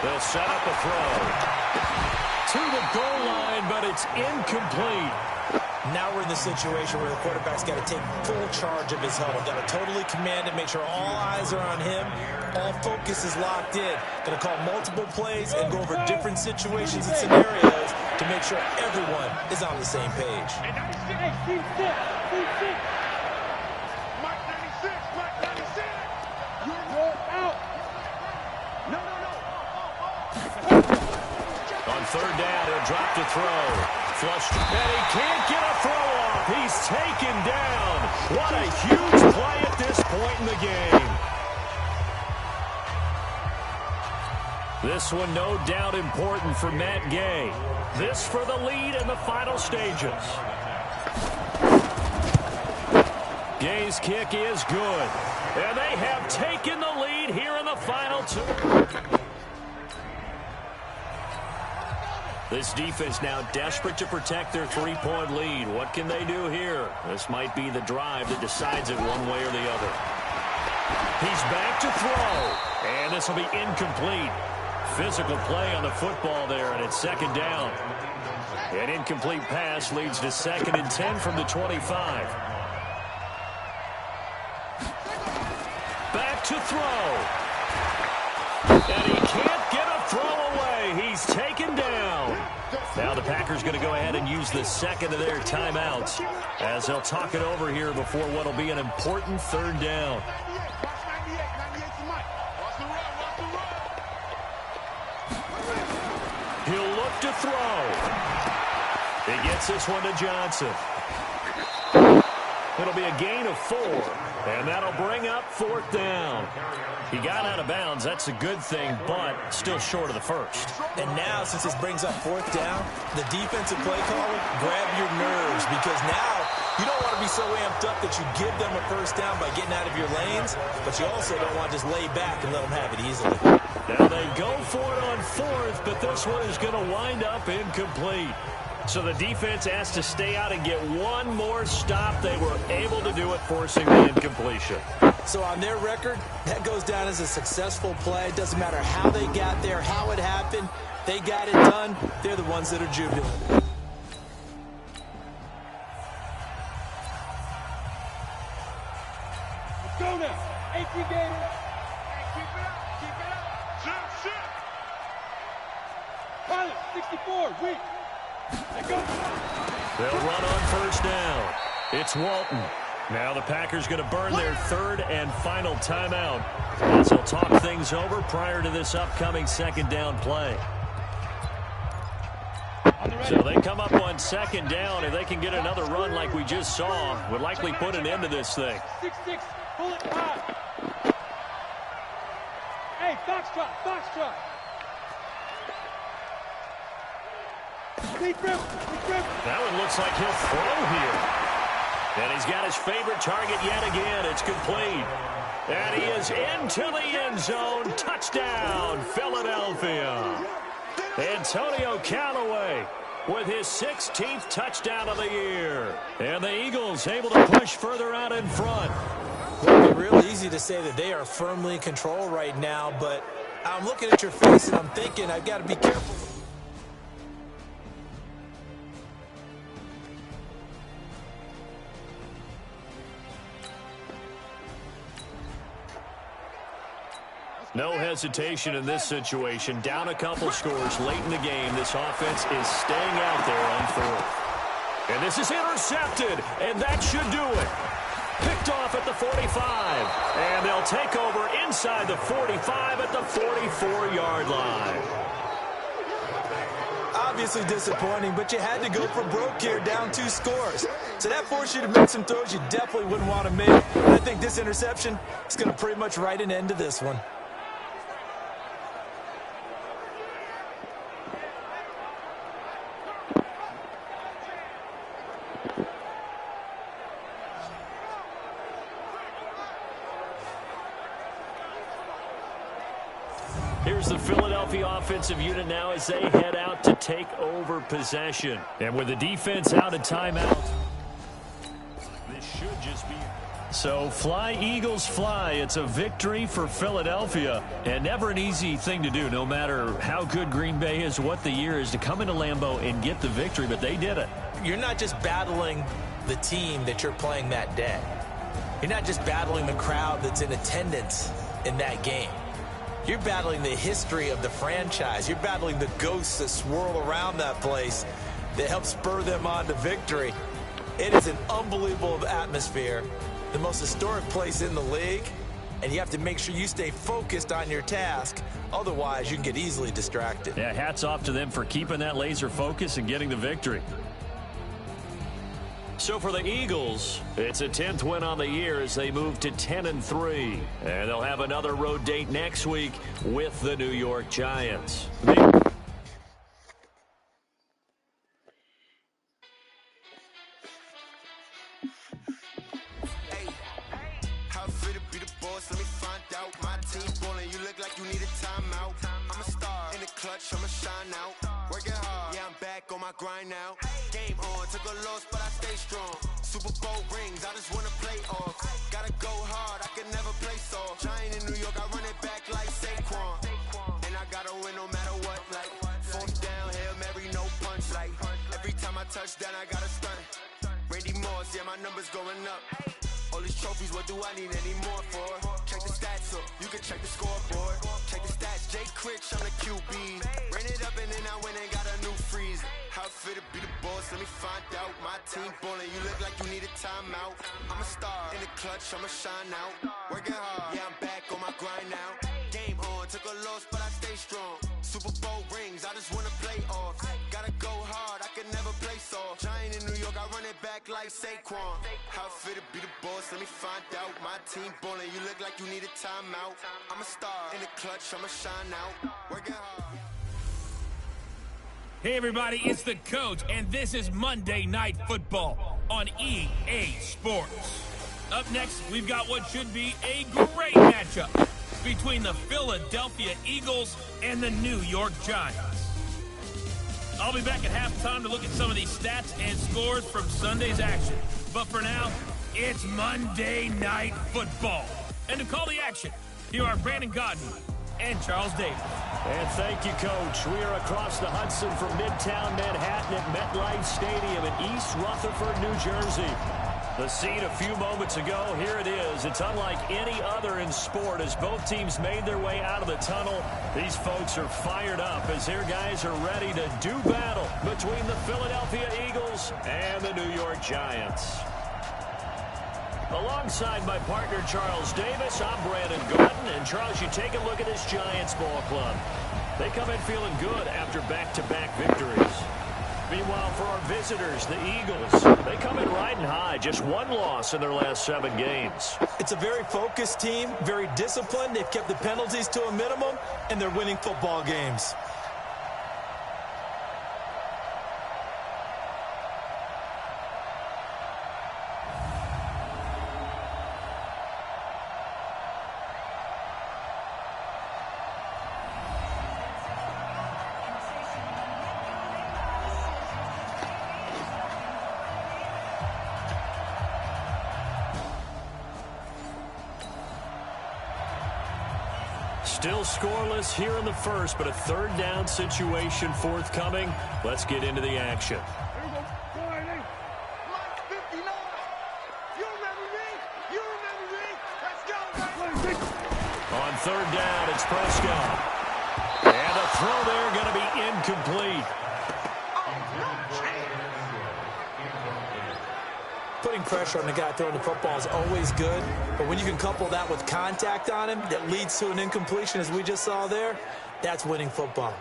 They'll set up a throw. To the goal line, but it's incomplete. Now we're in the situation where the quarterback's got to take full charge of his huddle. Got to totally command it, make sure all eyes are on him. All focus is locked in. Going to call multiple plays and go over different situations and scenarios to make sure everyone is on the same page. Mike 96, Mike 96. You're out. No. On third down, he'll drop to throw. Flushed, and he can't get a throw off. He's taken down. What a huge play at this point in the game. This one no doubt important for Matt Gay. This for the lead in the final stages. Gay's kick is good. And they have taken the lead here in the final 2. This defense now desperate to protect their 3-point lead. What can they do here? This might be the drive that decides it one way or the other. He's back to throw. And this will be incomplete. Physical play on the football there, and it's second down. An incomplete pass leads to 2nd and 10 from the 25. Back to throw. And he can't get a throw away. He's taken down. Now the Packers going to go ahead and use the second of their timeouts as they'll talk it over here before what will be an important third down. He'll look to throw. He gets this one to Johnson. It'll be a gain of 4, and that'll bring up 4th down. He got out of bounds. That's a good thing, but still short of the first. And now, since this brings up 4th down, the defensive play caller, grab your nerves, because now you don't want to be so amped up that you give them a first down by getting out of your lanes, but you also don't want to just lay back and let them have it easily. Now they go for it on 4th, but this one is going to wind up incomplete. So the defense has to stay out and get one more stop. They were able to do it, forcing the incompletion. So on their record, that goes down as a successful play. It doesn't matter how they got there, how it happened. They got it done. They're the ones that are jubilant. Let's go now. 18 Gators. Keep it up. Keep it up. Shit. Pilot, 64. Weak. Let's go. They'll run on first down. It's Walton. Now the Packers going to burn their 3rd and final timeout as they'll talk things over prior to this upcoming second down play. So they come up on 2nd down. If they can get another run like we just saw, would likely put an end to this thing. 6-6. Pull it high. Hey, Foxtrot. That one looks like he'll throw here. And he's got his favorite target yet again. It's complete. And he is into the end zone. Touchdown, Philadelphia. Antonio Callaway with his 16th touchdown of the year. And the Eagles able to push further out in front. Well, it'd be real easy to say that they are firmly in control right now, but I'm looking at your face and I'm thinking I've got to be careful. No hesitation in this situation. Down a couple scores late in the game. This offense is staying out there on 4th. And this is intercepted, and that should do it. Picked off at the 45. And they'll take over inside the 45 at the 44-yard line. Obviously disappointing, but you had to go for broke here, down 2 scores. So that forced you to make some throws you definitely wouldn't want to make. And I think this interception is going to pretty much write an end to this one. Here's the Philadelphia offensive unit now as they head out to take over possession. And with the defense out of timeout, this should just be... So fly, Eagles, fly. It's a victory for Philadelphia. And never an easy thing to do, no matter how good Green Bay is, what the year is, to come into Lambeau and get the victory. But they did it. You're not just battling the team that you're playing that day. You're not just battling the crowd that's in attendance in that game. You're battling the history of the franchise. You're battling the ghosts that swirl around that place that help spur them on to victory. It is an unbelievable atmosphere, the most historic place in the league, and you have to make sure you stay focused on your task. Otherwise, you can get easily distracted. Yeah, hats off to them for keeping that laser focus and getting the victory. So for the Eagles, it's a 10th win on the year as they move to 10-3. And they'll have another road date next week with the New York Giants. I'ma shine out, working hard, yeah, I'm back on my grind now. Game on, took a loss, but I stay strong. Super Bowl rings, I just wanna play off. Gotta go hard, I can never play soft. Giant in New York, I run it back like Saquon. And I gotta win no matter what, like fourth down, Hail Mary, no punch. Like every time I touch down, I gotta stunt. Randy Moss, yeah, my numbers going up. All these trophies, what do I need any more for? Check the stats up, you can check the scoreboard. Check the stats, Jay Critch, I'm the QB. Ran it up and then I went and got a new freeze. How it fit to be the boss, let me find out. My team ballin', you look like you need a timeout. I'm a star, in the clutch, I'ma shine out. Working hard, yeah, I'm back on my grind now. Game on, took a loss, but I stay strong. Super Bowl rings, I just wanna play off. Gotta go hard, I can never play soft. Giant in New York, I run it back like Saquon. How it fit to be the boss, let me find out. My team ballin', you look like you need a timeout. I'm a star, in the clutch, I'ma shine out. Working hard. Hey everybody, it's the Coach, and this is Monday Night Football on EA Sports. Up next, we've got what should be a great matchup between the Philadelphia Eagles and the New York Giants. I'll be back at halftime to look at some of these stats and scores from Sunday's action. But for now, it's Monday Night Football. And to call the action, here are Brandon Gaudin and Charles Davis. And thank you, Coach. We are across the Hudson from Midtown Manhattan at MetLife Stadium in East Rutherford, New Jersey. The scene a few moments ago, here it is. It's unlike any other in sport as both teams made their way out of the tunnel. These folks are fired up as their guys are ready to do battle between the Philadelphia Eagles and the New York Giants. Alongside my partner, Charles Davis, I'm Brandon Gaudin. And Charles, you take a look at this Giants ball club. They come in feeling good after back-to-back victories. Meanwhile, for our visitors, the Eagles, they come in riding high. Just one loss in their last 7 games. It's a very focused team, very disciplined. They've kept the penalties to a minimum, and they're winning football games. Still scoreless here in the first, but a third down situation forthcoming. Let's get into the action. Here we go. Go ahead, Mike 59. You remember me? You remember me? Let's go, baby. On third down, it's Prescott. And the throw there going to be incomplete. Putting pressure on the guy throwing the football is always good, but when you can couple that with contact on him that leads to an incompletion, as we just saw there, that's winning football.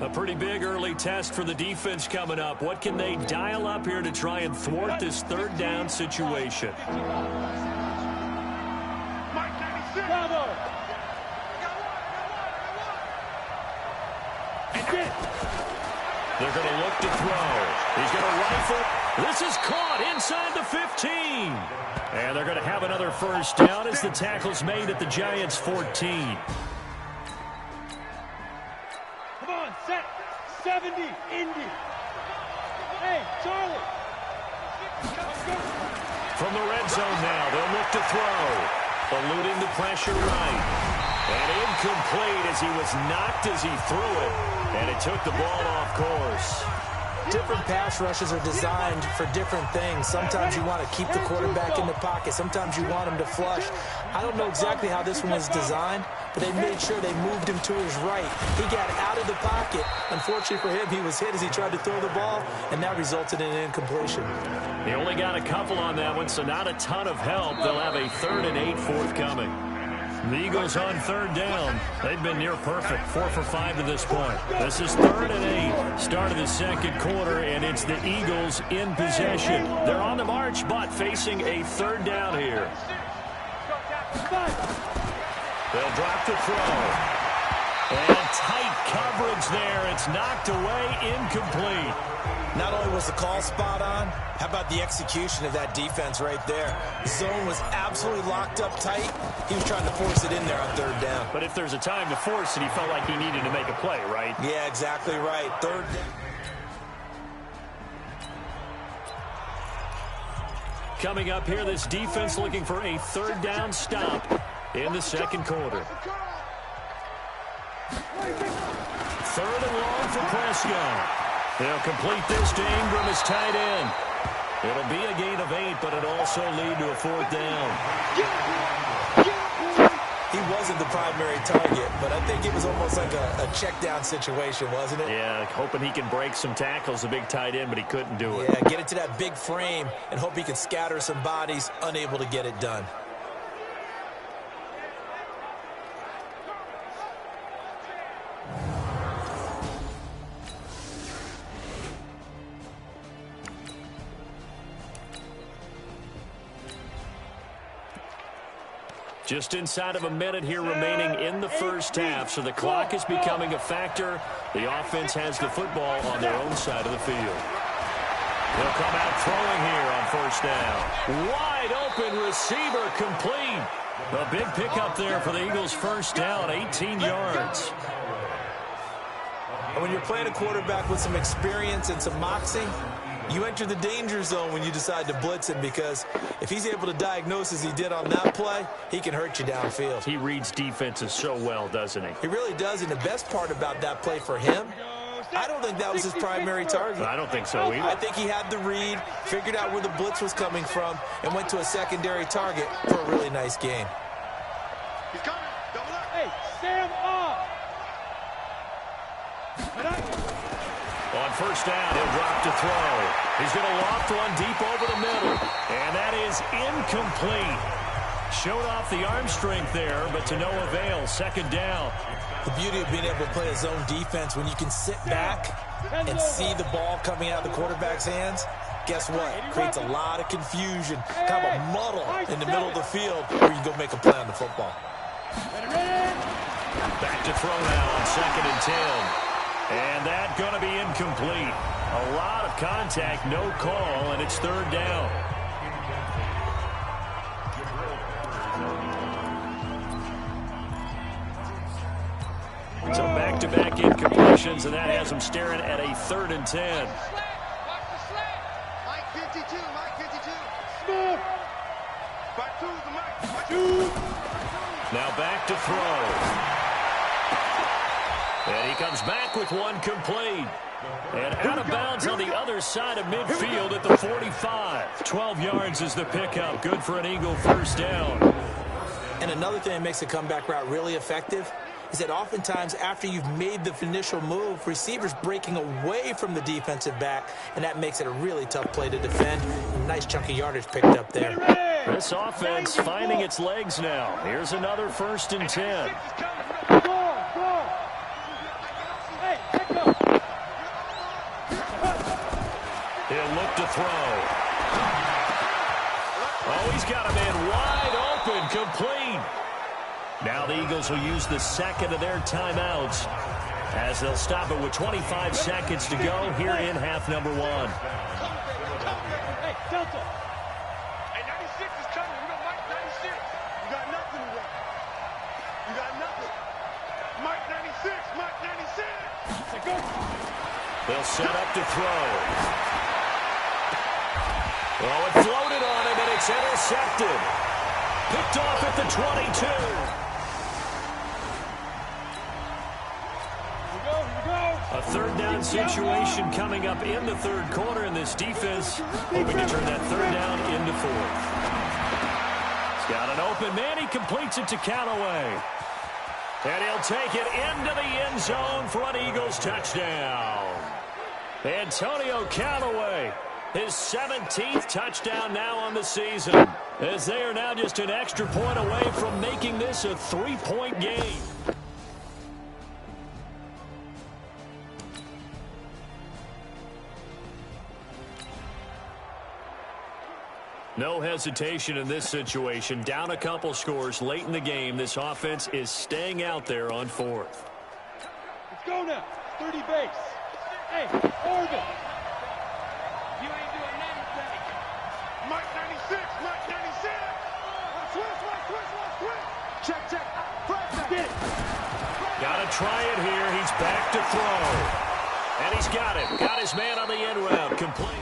A pretty big early test for the defense coming up. What can they dial up here to try and thwart this third down situation? Mike 96. Bravo. They're going to look to throw. He's going to rifle. This is caught inside the 15. And they're going to have another first down as the tackle's made at the Giants' 14. Come on, set. 70, Indy. Hey, Charlie. From the red zone now, they'll look to throw. Eluding the pressure right. And incomplete as he was knocked as he threw it. And it took the ball off course. Different pass rushes are designed for different things. Sometimes you want to keep the quarterback in the pocket. Sometimes you want him to flush. I don't know exactly how this one was designed, but they made sure they moved him to his right. He got out of the pocket. Unfortunately for him, he was hit as he tried to throw the ball, and that resulted in an incompletion. He only got a couple on that one, so not a ton of help. They'll have a 3rd and 8 forthcoming. The Eagles on 3rd down. They've been near perfect, 4 for 5 to this point. This is 3rd and 8. Start of the second quarter, and it's the Eagles in possession. They're on the march, but facing a 3rd down here. They'll drop the throw. And tight coverage there. It's knocked away, incomplete. Not only was the call spot on, how about the execution of that defense right there? The zone was absolutely locked up tight. He was trying to force it in there on 3rd down. But if there's a time to force it, he felt like he needed to make a play, right? Yeah, exactly right. 3rd down. Coming up here, this defense looking for a 3rd down stop in the second quarter. 3rd and long for Prescott. They'll complete this to Ingram as tight end. It'll be a gain of 8, but it'll also lead to a 4th down. He wasn't the primary target, but I think it was almost like a check down situation, wasn't it? Yeah, hoping he can break some tackles, a big tight end, but he couldn't do it. Yeah, get it to that big frame and hope he can scatter some bodies, unable to get it done. Just inside of a minute here remaining in the first half, so the clock is becoming a factor. The offense has the football on their own side of the field. They'll come out throwing here on 1st down. Wide open receiver complete. A big pickup there for the Eagles' 1st down, 18 yards. And when you're playing a quarterback with some experience and some moxie, you enter the danger zone when you decide to blitz him, because if he's able to diagnose as he did on that play, he can hurt you downfield. He reads defenses so well, doesn't he? He really does, and the best part about that play for him, I don't think that was his primary target. I don't think so either. I think he had the read, figured out where the blitz was coming from, and went to a secondary target for a really nice gain. He's coming. Double up. Hey, Sam up. On 1st down, he'll drop to throw. He's going to loft one deep over the middle. And that is incomplete. Showed off the arm strength there, but to no avail. 2nd down. The beauty of being able to play a zone defense, when you can sit back and see the ball coming out of the quarterback's hands, guess what? It creates a lot of confusion, kind of a muddle in the middle of the field where you can go make a play on the football. Back to throw now on 2nd and 10. And that's going to be incomplete. A lot of contact, no call, and it's 3rd down. So back-to-back incompletions, and that has them staring at a 3rd and 10. Mike 52, Mike 52. Smooth. Back to the Mike. Now back to throw. And he comes back with one complete. And out of bounds on the other side of midfield at the 45. 12 yards is the pickup. Good for an Eagle 1st down. And another thing that makes the comeback route really effective is that oftentimes after you've made the initial move, receivers breaking away from the defensive back, and that makes it a really tough play to defend. A nice chunk of yardage picked up there. This offense finding its legs now. Here's another 1st and 10. He'll look to throw. Oh, he's got a man wide open, complete. Now the Eagles will use the 2nd of their timeouts as they'll stop it with 25 seconds to go here in half number 1. You got nothing today. You got nothing. Mike 96, Mike 96. Go. They'll set up to throw. Oh, it floated on him, and it's intercepted. Picked off at the 22. A third down situation coming up in the third quarter, and this defense hoping to turn that third down into fourth. He's got an open man. He completes it to Callaway. And he'll take it into the end zone for an Eagles touchdown. Antonio Callaway, his 17th touchdown now on the season, as they are now just an extra point away from making this a 3-point game. No hesitation in this situation. Down a couple scores late in the game. This offense is staying out there on fourth. Let's go now. 30 base. Hey, Oregon. You ain't doing nothing today. Mike 96, Mike 96. Switch. Check. Get it. Got to try it here. He's back to throw. And he's got it. Got his man on the end round. Complete.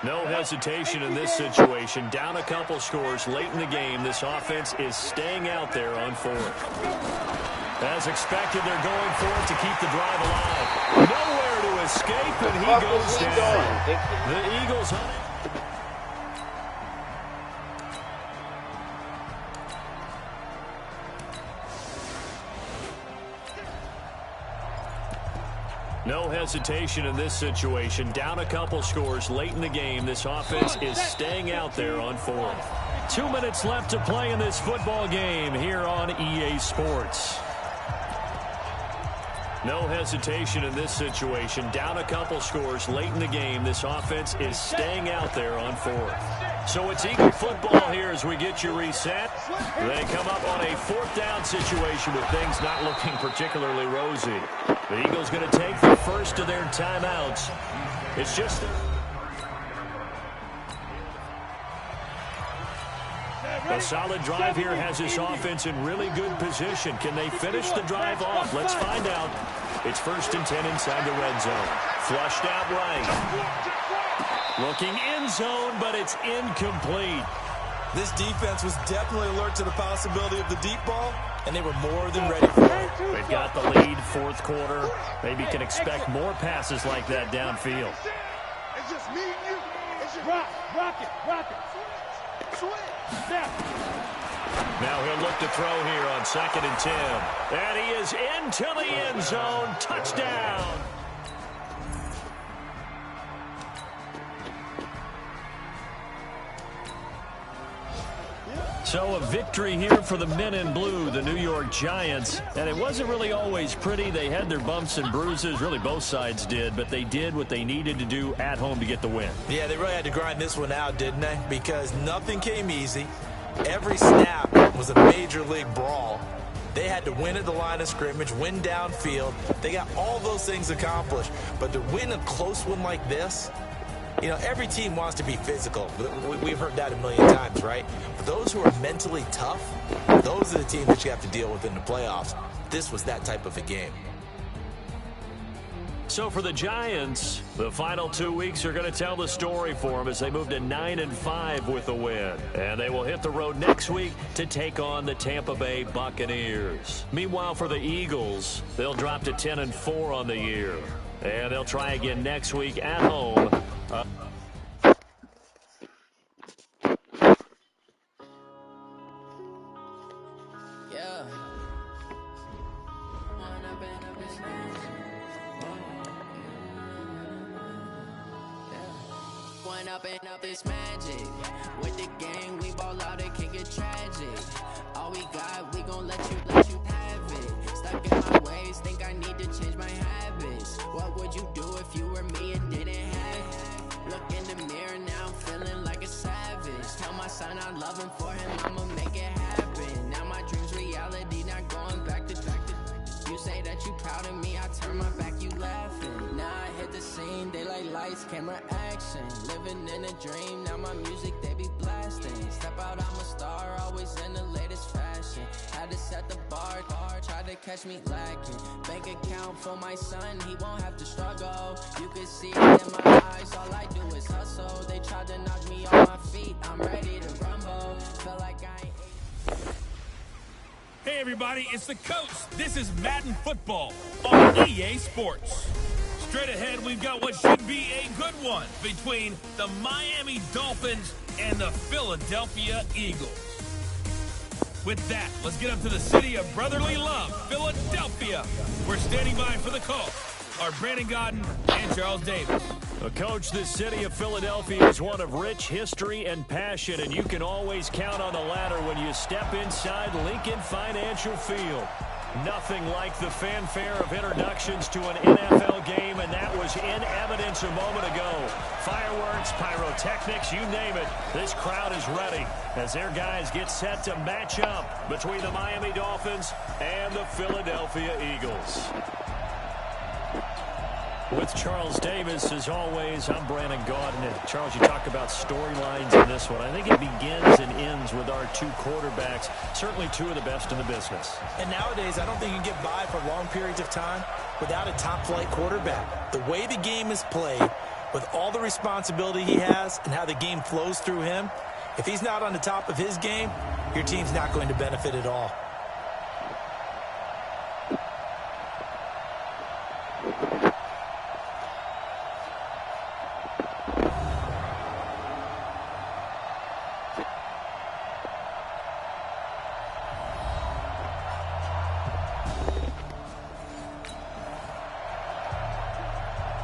No hesitation in this situation. Down a couple scores late in the game. This offense is staying out there on fourth. As expected, they're going for it to keep the drive alive. Nowhere to escape, and he goes down. The Eagles hunt it. No hesitation in this situation. Down a couple scores late in the game. This offense is staying out there on fourth. 2 minutes left to play in this football game here on EA Sports. No hesitation in this situation. Down a couple scores late in the game. This offense is staying out there on fourth. So it's Eagle football here as we get you reset. They come up on a fourth down situation with things not looking particularly rosy. The Eagles going to take the first of their timeouts. It's just a solid drive here has this offense in really good position. Can they finish the drive off? Let's find out. It's 1st and 10 inside the red zone. Flushed out right. Looking end zone, but it's incomplete. This defense was definitely alert to the possibility of the deep ball, and they were more than ready for it. They've got the lead, fourth quarter. Maybe can expect more passes like that downfield. It's just me and you. It's just rock it. Now he'll look to throw here on 2nd and 10. And he is into the end zone. Touchdown. So a victory here for the men in blue, the New York Giants. And it wasn't really always pretty. They had their bumps and bruises. Really, both sides did. But they did what they needed to do at home to get the win. Yeah, they really had to grind this one out, didn't they? Because nothing came easy. Every snap was a major league brawl. They had to win at the line of scrimmage, win downfield. They got all those things accomplished. But to win a close one like this, you know, every team wants to be physical. We've heard that a million times, right? But those who are mentally tough, those are the teams that you have to deal with in the playoffs. This was that type of a game. So for the Giants, the final 2 weeks are going to tell the story for them as they move to 9-5 with a win. And they will hit the road next week to take on the Tampa Bay Buccaneers. Meanwhile, for the Eagles, they'll drop to 10-4 on the year. And they'll try again next week at home. Up this magic with the game, we ball out, it can get tragic. All we got, we gon' let you have it. Stuck in my ways, think I need to change my habits. What would you do if you were me and didn't have it? Look in the mirror now, I'm feeling like a savage. Tell my son I love him, for him I'ma make it happen. Now my dreams reality, not going back to. You say that you proud of me, I turn my back, you laughing. Now I hit the scene, they like lights, camera, action. Living in a dream, now my music they be blasting. Step out, I'm a star, always in the latest fashion. Had to set the bar, tried to catch me lacking. Bank account for my son, he won't have to struggle. You can see it in my eyes, all I do is hustle. They tried to knock me off my feet, I'm ready to rumble. Feel like I ain't. Hey everybody, it's the coach. This is Madden Football on EA Sports. Straight ahead, we've got what should be a good one between the Miami Dolphins and the Philadelphia Eagles. With that, let's get up to the city of brotherly love, Philadelphia. We're standing by for the call are Brandon Gaudin and Charles Davis. Coach, the city of Philadelphia is one of rich history and passion, and you can always count on the latter when you step inside Lincoln Financial Field. Nothing like the fanfare of introductions to an NFL game, and that was in evidence a moment ago. Fireworks, pyrotechnics, you name it. This crowd is ready as their guys get set to match up between the Miami Dolphins and the Philadelphia Eagles. With Charles Davis, as always, I'm Brandon Gaudin. And Charles, you talk about storylines in this one. I think it begins and ends with our two quarterbacks, certainly two of the best in the business. And nowadays, I don't think you can get by for long periods of time without a top-flight quarterback. The way the game is played, with all the responsibility he has and how the game flows through him, if he's not on the top of his game, your team's not going to benefit at all.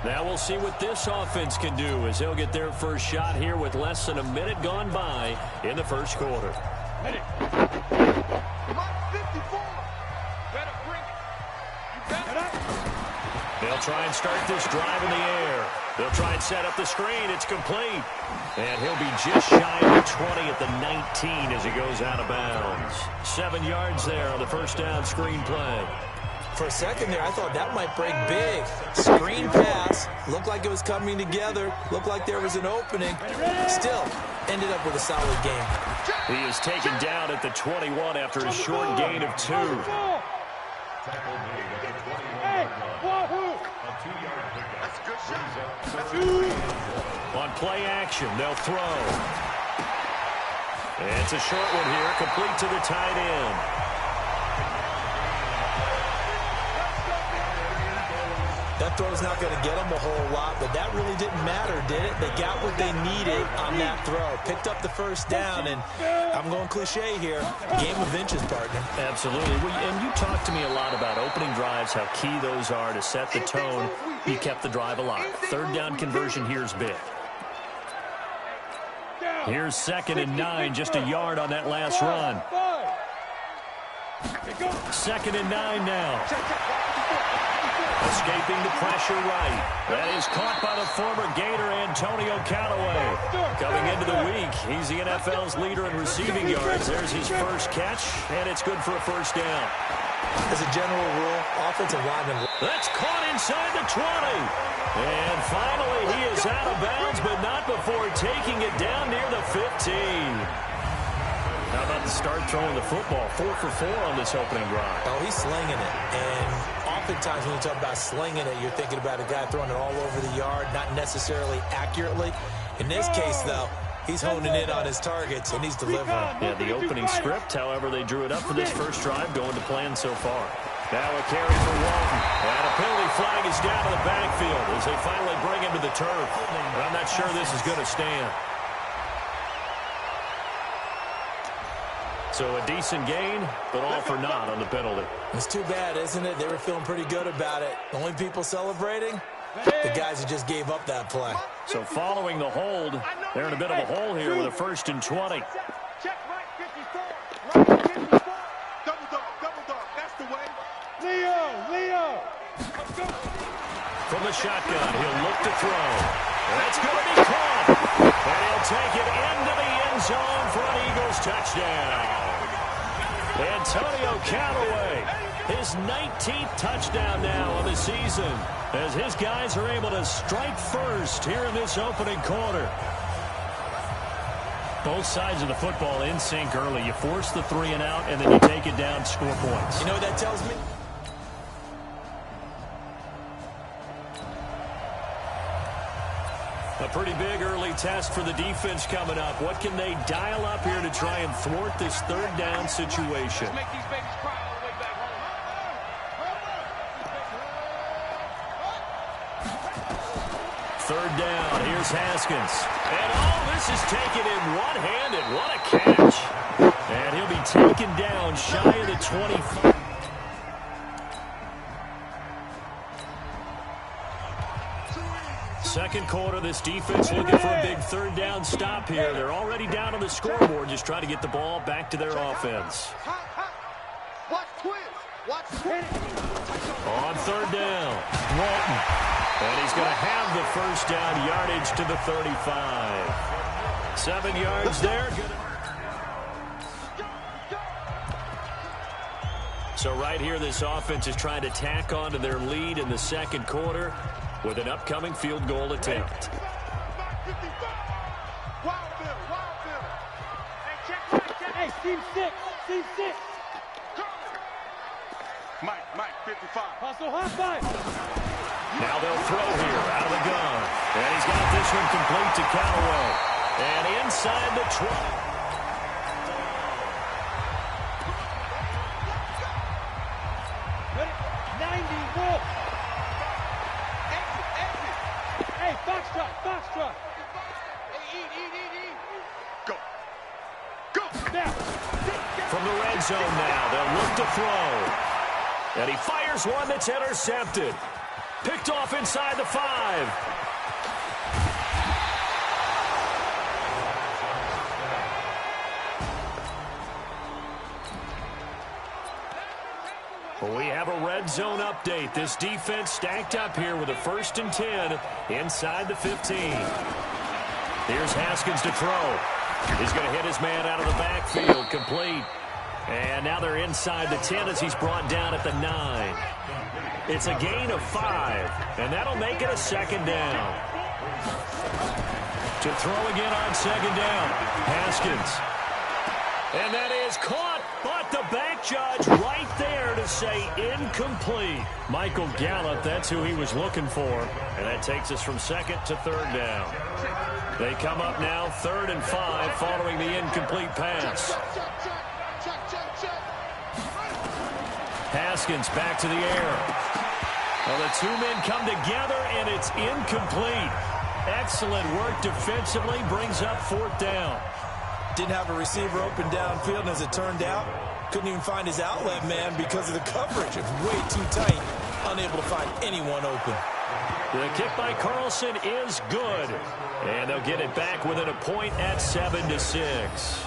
Now we'll see what this offense can do as they'll get their first shot here with less than a minute gone by in the first quarter. Hit it. Come on, 54. Better bring it. You better. They'll try and start this drive in the air. They'll try and set up the screen. It's complete. And he'll be just shy of the 20 at the 19 as he goes out of bounds. 7 yards there on the first down screen play. For a second there, I thought that might break big. Screen pass. Looked like it was coming together. Looked like there was an opening. Still, ended up with a solid game. He is taken down at the 21 after a short gain of 2. Tackle made at the 21-yard line. A 2-yard pickup. That's a good shot. On play action, they'll throw. And it's a short one here, complete to the tight end. That throw's not going to get them a whole lot, but that really didn't matter, did it? They got what they needed on that throw. Picked up the first down, and I'm going cliche here, game of inches, partner. Absolutely. And you talked to me a lot about opening drives, how key those are to set the tone. You kept the drive alive. Third down conversion here is big. Here's 2nd and 9, just a yard on that last run. 2nd and 9 now. Escaping the pressure right. That is caught by the former Gator Antonio Callaway. Coming into the week, he's the NFL's leader in receiving yards. There's his first catch, and it's good for a first down. As a general rule, offensive linemen... That's caught inside the 20. And finally, he is out of bounds, but not before taking it down near the 15. How about the start throwing the football? 4 for 4 on this opening drive. Oh, he's slinging it. And oftentimes when you talk about slinging it, you're thinking about a guy throwing it all over the yard, not necessarily accurately. In this case, though, he's honing in on his targets, and he's delivering. Yeah, the opening script, however, they drew it up for this first drive, going to plan so far. Now a carry for Walton. And a penalty flag is down to the backfield as they finally bring him to the turf. But I'm not sure this is going to stand. So a decent gain, but all for naught on the penalty. It's too bad, isn't it? They were feeling pretty good about it. The only people celebrating, the guys who just gave up that play. So following the hold, they're in a bit of a hole here with a 1st and 20. Check right 54. Right 54. Double dog. That's the way. Leo. Let's go. From the shotgun, he'll look to throw. That's going to be caught. And he'll take it into the end zone for an Eagles touchdown. Antonio Callaway his 19th touchdown now of the season, as his guys are able to strike first here in this opening quarter. Both sides of the football in sync early. You force the 3 and out, and then you take it down, score points. You know what that tells me? A pretty big early test for the defense coming up. What can they dial up here to try and thwart this third down situation? Make these babies cry all the way back home. Third down. Here's Haskins. And this is taken in one-handed. What a catch. And he'll be taken down shy of the 25. Second quarter, this defense looking for a big third down stop here. They're already down on the scoreboard, just trying to get the ball back to their offense. Watch twins. Watch twins. On third down, Walton. And he's going to have the first down, yardage to the 35. 7 yards there. So right here, this offense is trying to tack on to their lead in the second quarter with an upcoming field goal attempt. Hey, team 6. Team 6. Mike, 55. Hustle, high five. Now they'll throw here out of the gun. And he's got this one complete to Callaway. And inside the 12. Ready? 90, Wolf. Exit. Hey, Foxtrot. Hey, eat. Go. Now. From the red zone now, they'll look to throw. And he fires one that's intercepted. Picked off inside the 5. We have a red zone update. This defense stacked up here with a 1st and 10 inside the 15. Here's Haskins to throw. He's going to hit his man out of the backfield, complete. And now they're inside the 10 as he's brought down at the 9. It's a gain of 5, and that'll make it a 2nd down. To throw again on 2nd down, Haskins. And that is caught, but the back judge right there to say incomplete. Michael Gallup, that's who he was looking for. And that takes us from 2nd to 3rd down. They come up now 3rd and 5 following the incomplete pass. Haskins back to the air. Well, the 2 men come together, and it's incomplete. Excellent work defensively, brings up 4th down. Didn't have a receiver open downfield, and as it turned out, couldn't even find his outlet man because of the coverage. It was way too tight, unable to find anyone open. The kick by Carlson is good, and they'll get it back within a point at 7-6.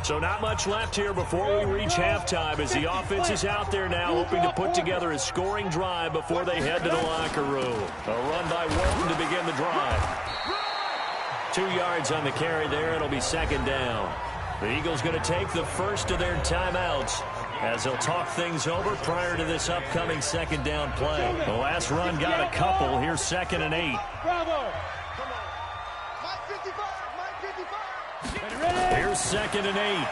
So not much left here before we reach halftime as the offense is out there now hoping to put together a scoring drive before they head to the locker room. A run by Walton to begin the drive. 2 yards on the carry there. It'll be 2nd down. The Eagles going to take the first of their timeouts as they'll talk things over prior to this upcoming 2nd down play. The last run got a couple. Here's 2nd and 8. Bravo. Here's 2nd and 8.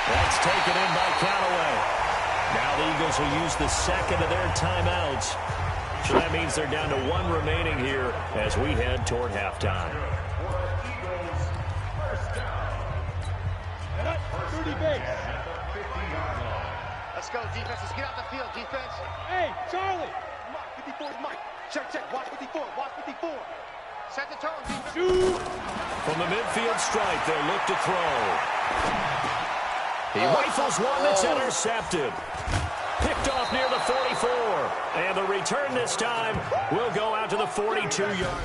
That's taken in by Callaway. Now the Eagles will use the 2nd of their timeouts. So that means they're down to 1 remaining here as we head toward halftime. 30 base. Let's go, defense. Let's get out the field, defense. Hey, Charlie. Mike, 54 is Mike. Check. Watch 54. Set the tone, defense. Shoot. From the midfield stripe, they'll look to throw. He rifles one that's intercepted. Picked off near the 44. And the return this time will go out to the 42-yard.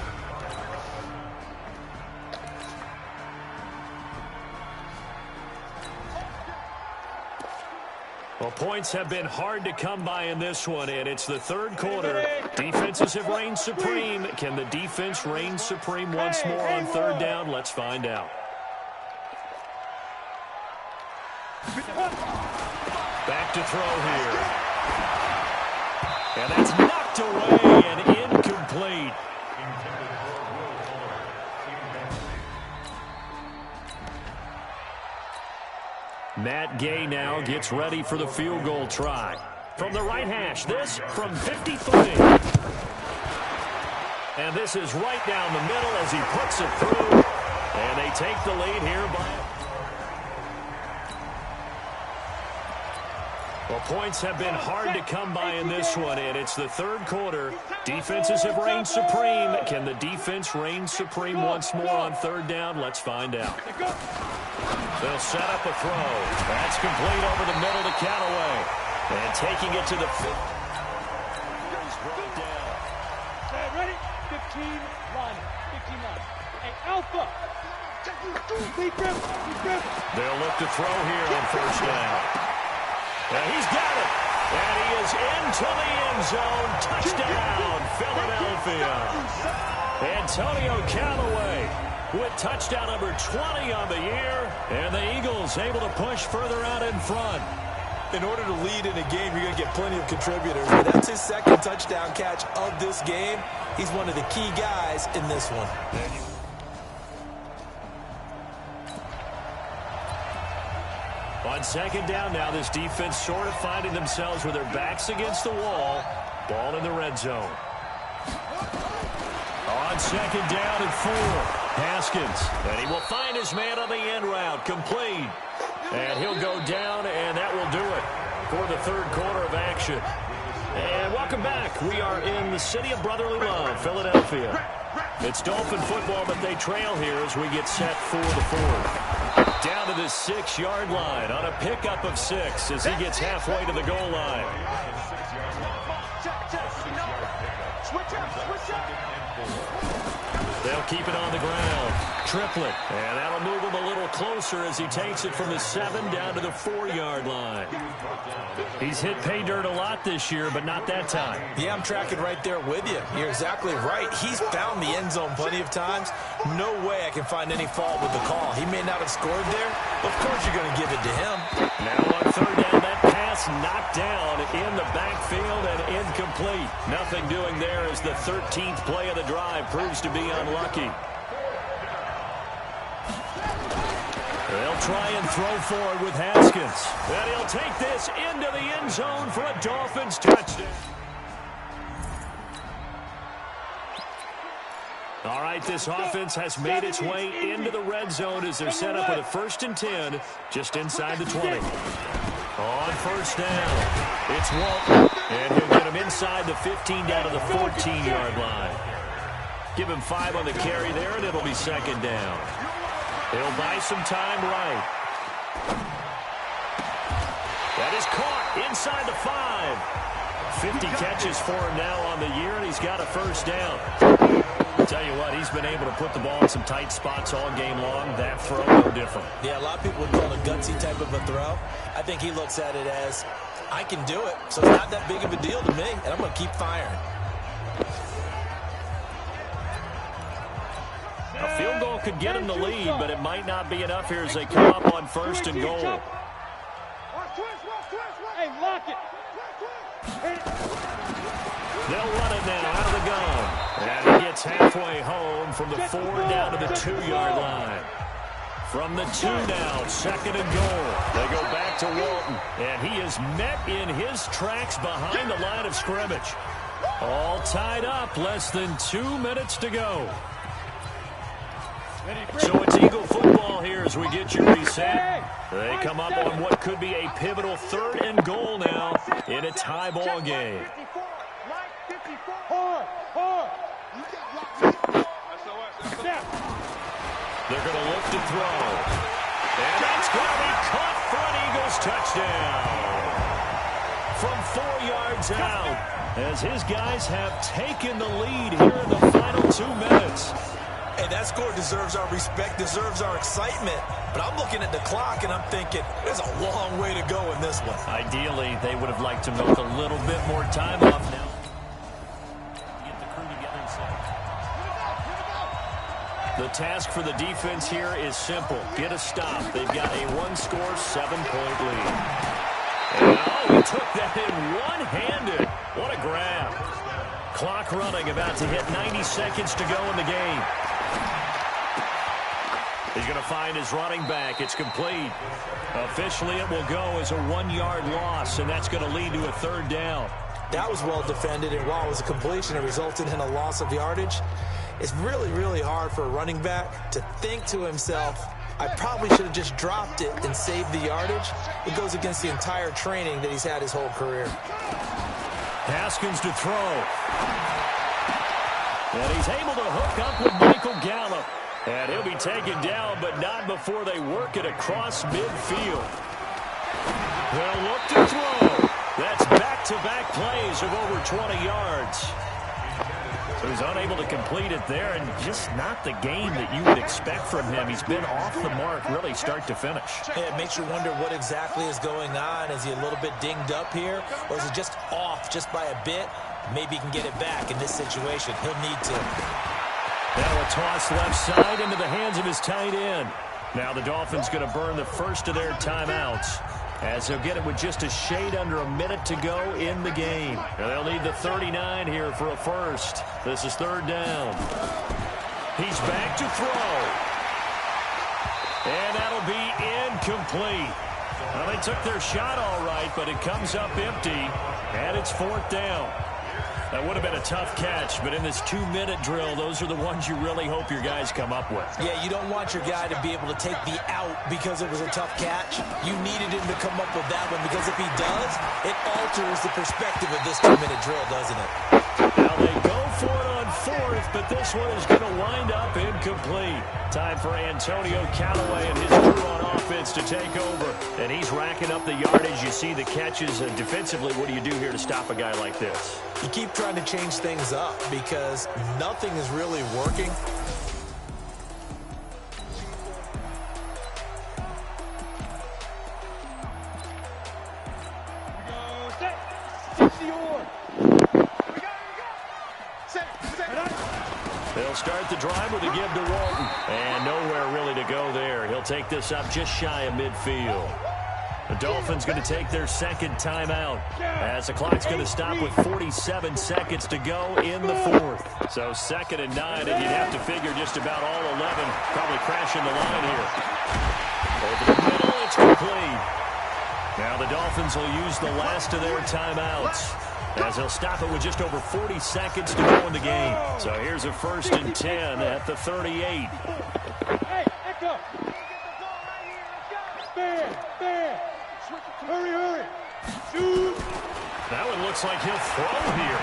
Well, points have been hard to come by in this one, and it's the 3rd quarter. Defenses have reigned supreme. Can the defense reign supreme once more on 3rd down? Let's find out. Back to throw here. And that's knocked away and incomplete. Matt Gay now gets ready for the field goal try. From the right hash, this from 53. And this is right down the middle as he puts it through. And they take the lead here by... Well, points have been hard to come by in this one, and it's the third quarter. Defenses have reigned supreme. Can the defense reign supreme once more on third down? Let's find out. They'll set up a throw. That's complete over the middle to Callaway. And taking it to the 50. Ready? 15 line. 15 line. Hey, Alpha. They'll look to throw here on first down. And he's got it. And he is into the end zone. Touchdown, Philadelphia. Antonio Callaway with touchdown number 20 on the year. And the Eagles able to push further out in front. In order to lead in a game, you're going to get plenty of contributors. But that's his second touchdown catch of this game. He's one of the key guys in this one. On second down now, this defense sort of finding themselves with their backs against the wall. Ball in the red zone. On second down and 4, Haskins. And he will find his man on the end route. Complete. And he'll go down, and that will do it for the third quarter of action. And welcome back. We are in the city of brotherly love, Philadelphia. It's Dolphin football, but they trail here as we get set for the fourth. Down to the 6-yard line on a pickup of 6 as he gets halfway to the goal line. They'll keep it on the ground. Triplett. And that'll move him a little closer as he takes it from the 7 down to the 4-yard line. He's hit pay dirt a lot this year, but not that time. Yeah, I'm tracking right there with you. You're exactly right. He's found the end zone plenty of times. No way I can find any fault with the call. He may not have scored there. Of course you're going to give it to him. Now on third down, that pass knocked down in the backfield and incomplete. Nothing doing there as the 13th play of the drive proves to be unlucky. They'll try and throw forward with Haskins. And he'll take this into the end zone for a Dolphins touchdown. All right, this offense has made its way into the red zone as they're set up with a 1st and 10 just inside the 20. On first down, it's Walton. And he'll get him inside the 15 down to the 14-yard line. Give him 5 on the carry there, and it'll be second down. He'll buy some time right. That is caught inside the 5. 50 catches for him now on the year, and he's got a first down. I'll tell you what, he's been able to put the ball in some tight spots all game long. That throw, no different. Yeah, a lot of people would call it a gutsy type of a throw. I think he looks at it as, I can do it, so it's not that big of a deal to me, and I'm going to keep firing. A field goal could get him the lead, but it might not be enough here as they come up on 1st and goal. Hey, lock it. They'll run it now out of the gun. And he gets halfway home from the 4 down to the 2-yard line. From the 2 now, 2nd and goal. They go back to Walton, and he is met in his tracks behind the line of scrimmage. All tied up, less than 2 minutes to go. So it's Eagle football here as we get you reset. They come up on what could be a pivotal 3rd and goal now in a tie ball game. They're going to look to throw. And that's going to be caught for an Eagles touchdown. From 4 yards out, as his guys have taken the lead here in the final 2 minutes. Hey, that score deserves our respect, deserves our excitement. But I'm looking at the clock, and I'm thinking, there's a long way to go in this one. Ideally, they would have liked to milk a little bit more time off now. Get the crew together and set. The task for the defense here is simple. Get a stop. They've got a one-score, 7-point lead. And, oh, he took that in one-handed. What a grab. Clock running, about to hit 90 seconds to go in the game. He's going to find his running back. It's complete. Officially, it will go as a 1-yard loss, and that's going to lead to a third down. That was well defended, and while it was a completion, it resulted in a loss of yardage. It's really, really hard for a running back to think to himself, I probably should have just dropped it and saved the yardage. It goes against the entire training that he's had his whole career. Haskins to throw. And he's able to hook up with Michael Gallup. And he'll be taken down, but not before they work it across midfield. They'll look to throw. That's back-to-back plays of over 20 yards. So he's unable to complete it there, and just not the game that you would expect from him. He's been off the mark really start to finish. Yeah, it makes you wonder what exactly is going on. Is he a little bit dinged up here, or is he just off just by a bit? Maybe he can get it back in this situation. He'll need to. Now a toss left side into the hands of his tight end. Now the Dolphins going to burn the first of their timeouts, as they'll get it with just a shade under a minute to go in the game. And they'll need the 39 here for a first. This is third down. He's back to throw. And that'll be incomplete. Well, they took their shot all right, but it comes up empty, and it's fourth down. That would have been a tough catch, but in this 2-minute drill, those are the ones you really hope your guys come up with. Yeah, you don't want your guy to be able to take the out because it was a tough catch. You needed him to come up with that one, because if he does, it alters the perspective of this 2-minute drill, doesn't it? Now they go for it on fourth, but this one is going to wind up incomplete. Time for Antonio Callaway and his crew on offense to take over. And he's racking up the yardage. You see the catches. Defensively, what do you do here to stop a guy like this? You keep trying to change things up because nothing is really working. They'll start the drive with a give to Walton. And nowhere really to go there. He'll take this up just shy of midfield. The Dolphins going to take their second timeout as the clock's going to stop with 47 seconds to go in the fourth. So 2nd and 9, and you'd have to figure just about all 11 probably crashing the line here. Over the middle, it's complete. Now the Dolphins will use the last of their timeouts, as they'll stop it with just over 40 seconds to go in the game. So here's a 1st and 10 at the 38. Hey, Echo! Bear! Hurry! Shoot! That one looks like he'll throw here.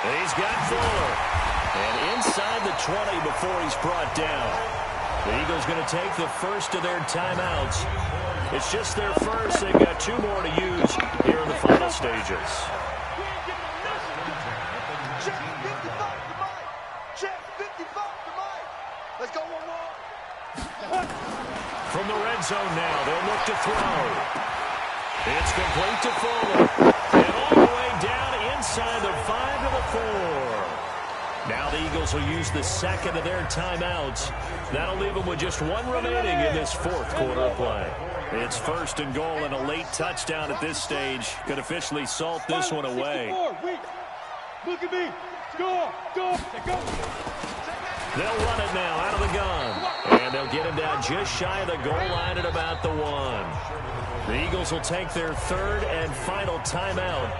He's got Fuller. And inside the 20 before he's brought down. The Eagles going to take the first of their timeouts. It's just their first. They've got 2 more to use here in the final stages. Check 55 to Mike! Check 55 to Mike! Let's go 1-1. From the red zone now, they'll look to throw. It's complete to Fuller. And all the way down inside the 5 to the 4. Now the Eagles will use the second of their timeouts. That'll leave them with just 1 remaining in this 4th quarter of play. It's 1st and goal, and a late touchdown at this stage could officially salt this one away. Look at me. Go. They'll run it now out of the gun. And they'll get him down just shy of the goal line at about the 1. The Eagles will take their 3rd and final timeout.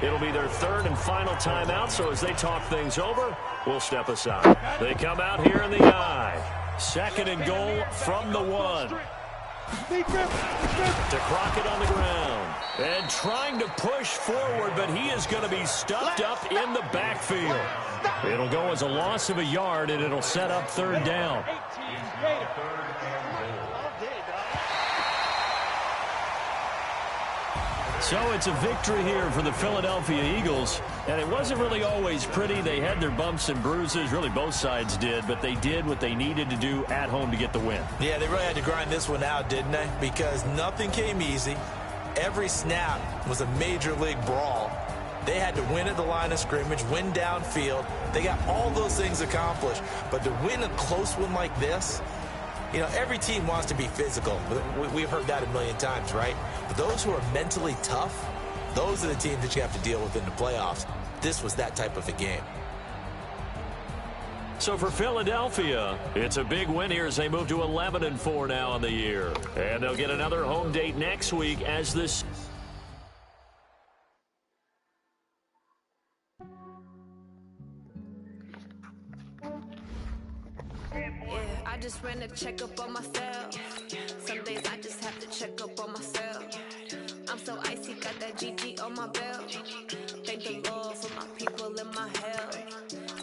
It'll be their 3rd and final timeout, so as they talk things over, we'll step aside. They come out here in the eye. 2nd and goal from the 1. To Crockett on the ground. And trying to push forward, but he is going to be stuffed up in the backfield. It'll go as a loss of a yard, and it'll set up 3rd down. So it's a victory here for the Philadelphia Eagles, and it wasn't really always pretty. They had their bumps and bruises, really both sides did, but they did what they needed to do at home to get the win. Yeah, they really had to grind this one out, didn't they? Because nothing came easy. Every snap was a major league brawl. They had to win at the line of scrimmage, win downfield. They got all those things accomplished. But to win a close one like this, you know, every team wants to be physical. We've heard that a million times, right? But those who are mentally tough, those are the teams that you have to deal with in the playoffs. This was that type of a game. So for Philadelphia, it's a big win here as they move to 11-4 now in the year. And they'll get another home date next week as this... I just ran a checkup on myself. Some days I just have to check up on myself. I'm so icy, got that GG on my belt. Thank the Lord for my people in my health.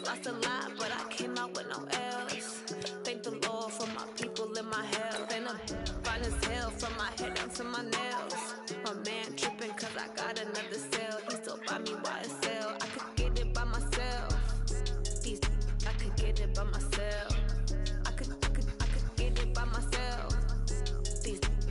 Lost a lot, but I came out with no L's. Thank the Lord for my people in my health. And I'm fine as hell from my head down to my nails. My man tripping cause I got another cell. He still buy me YSL. I could get it by myself. I could get it by myself. I could get it by myself.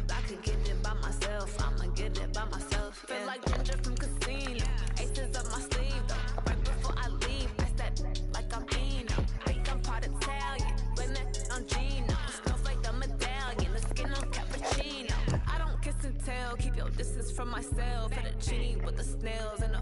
I could get it by myself. I'ma get it by myself. Feel like Ginger from Casino. Aces up my sleeve though. Right before I leave, that's that like I'm Eno. Think I'm part Italian. Blame that on Gino. Smells like the medallion. The skin on cappuccino. I don't kiss and tell. Keep your distance from myself. Fettuccine with the snails and a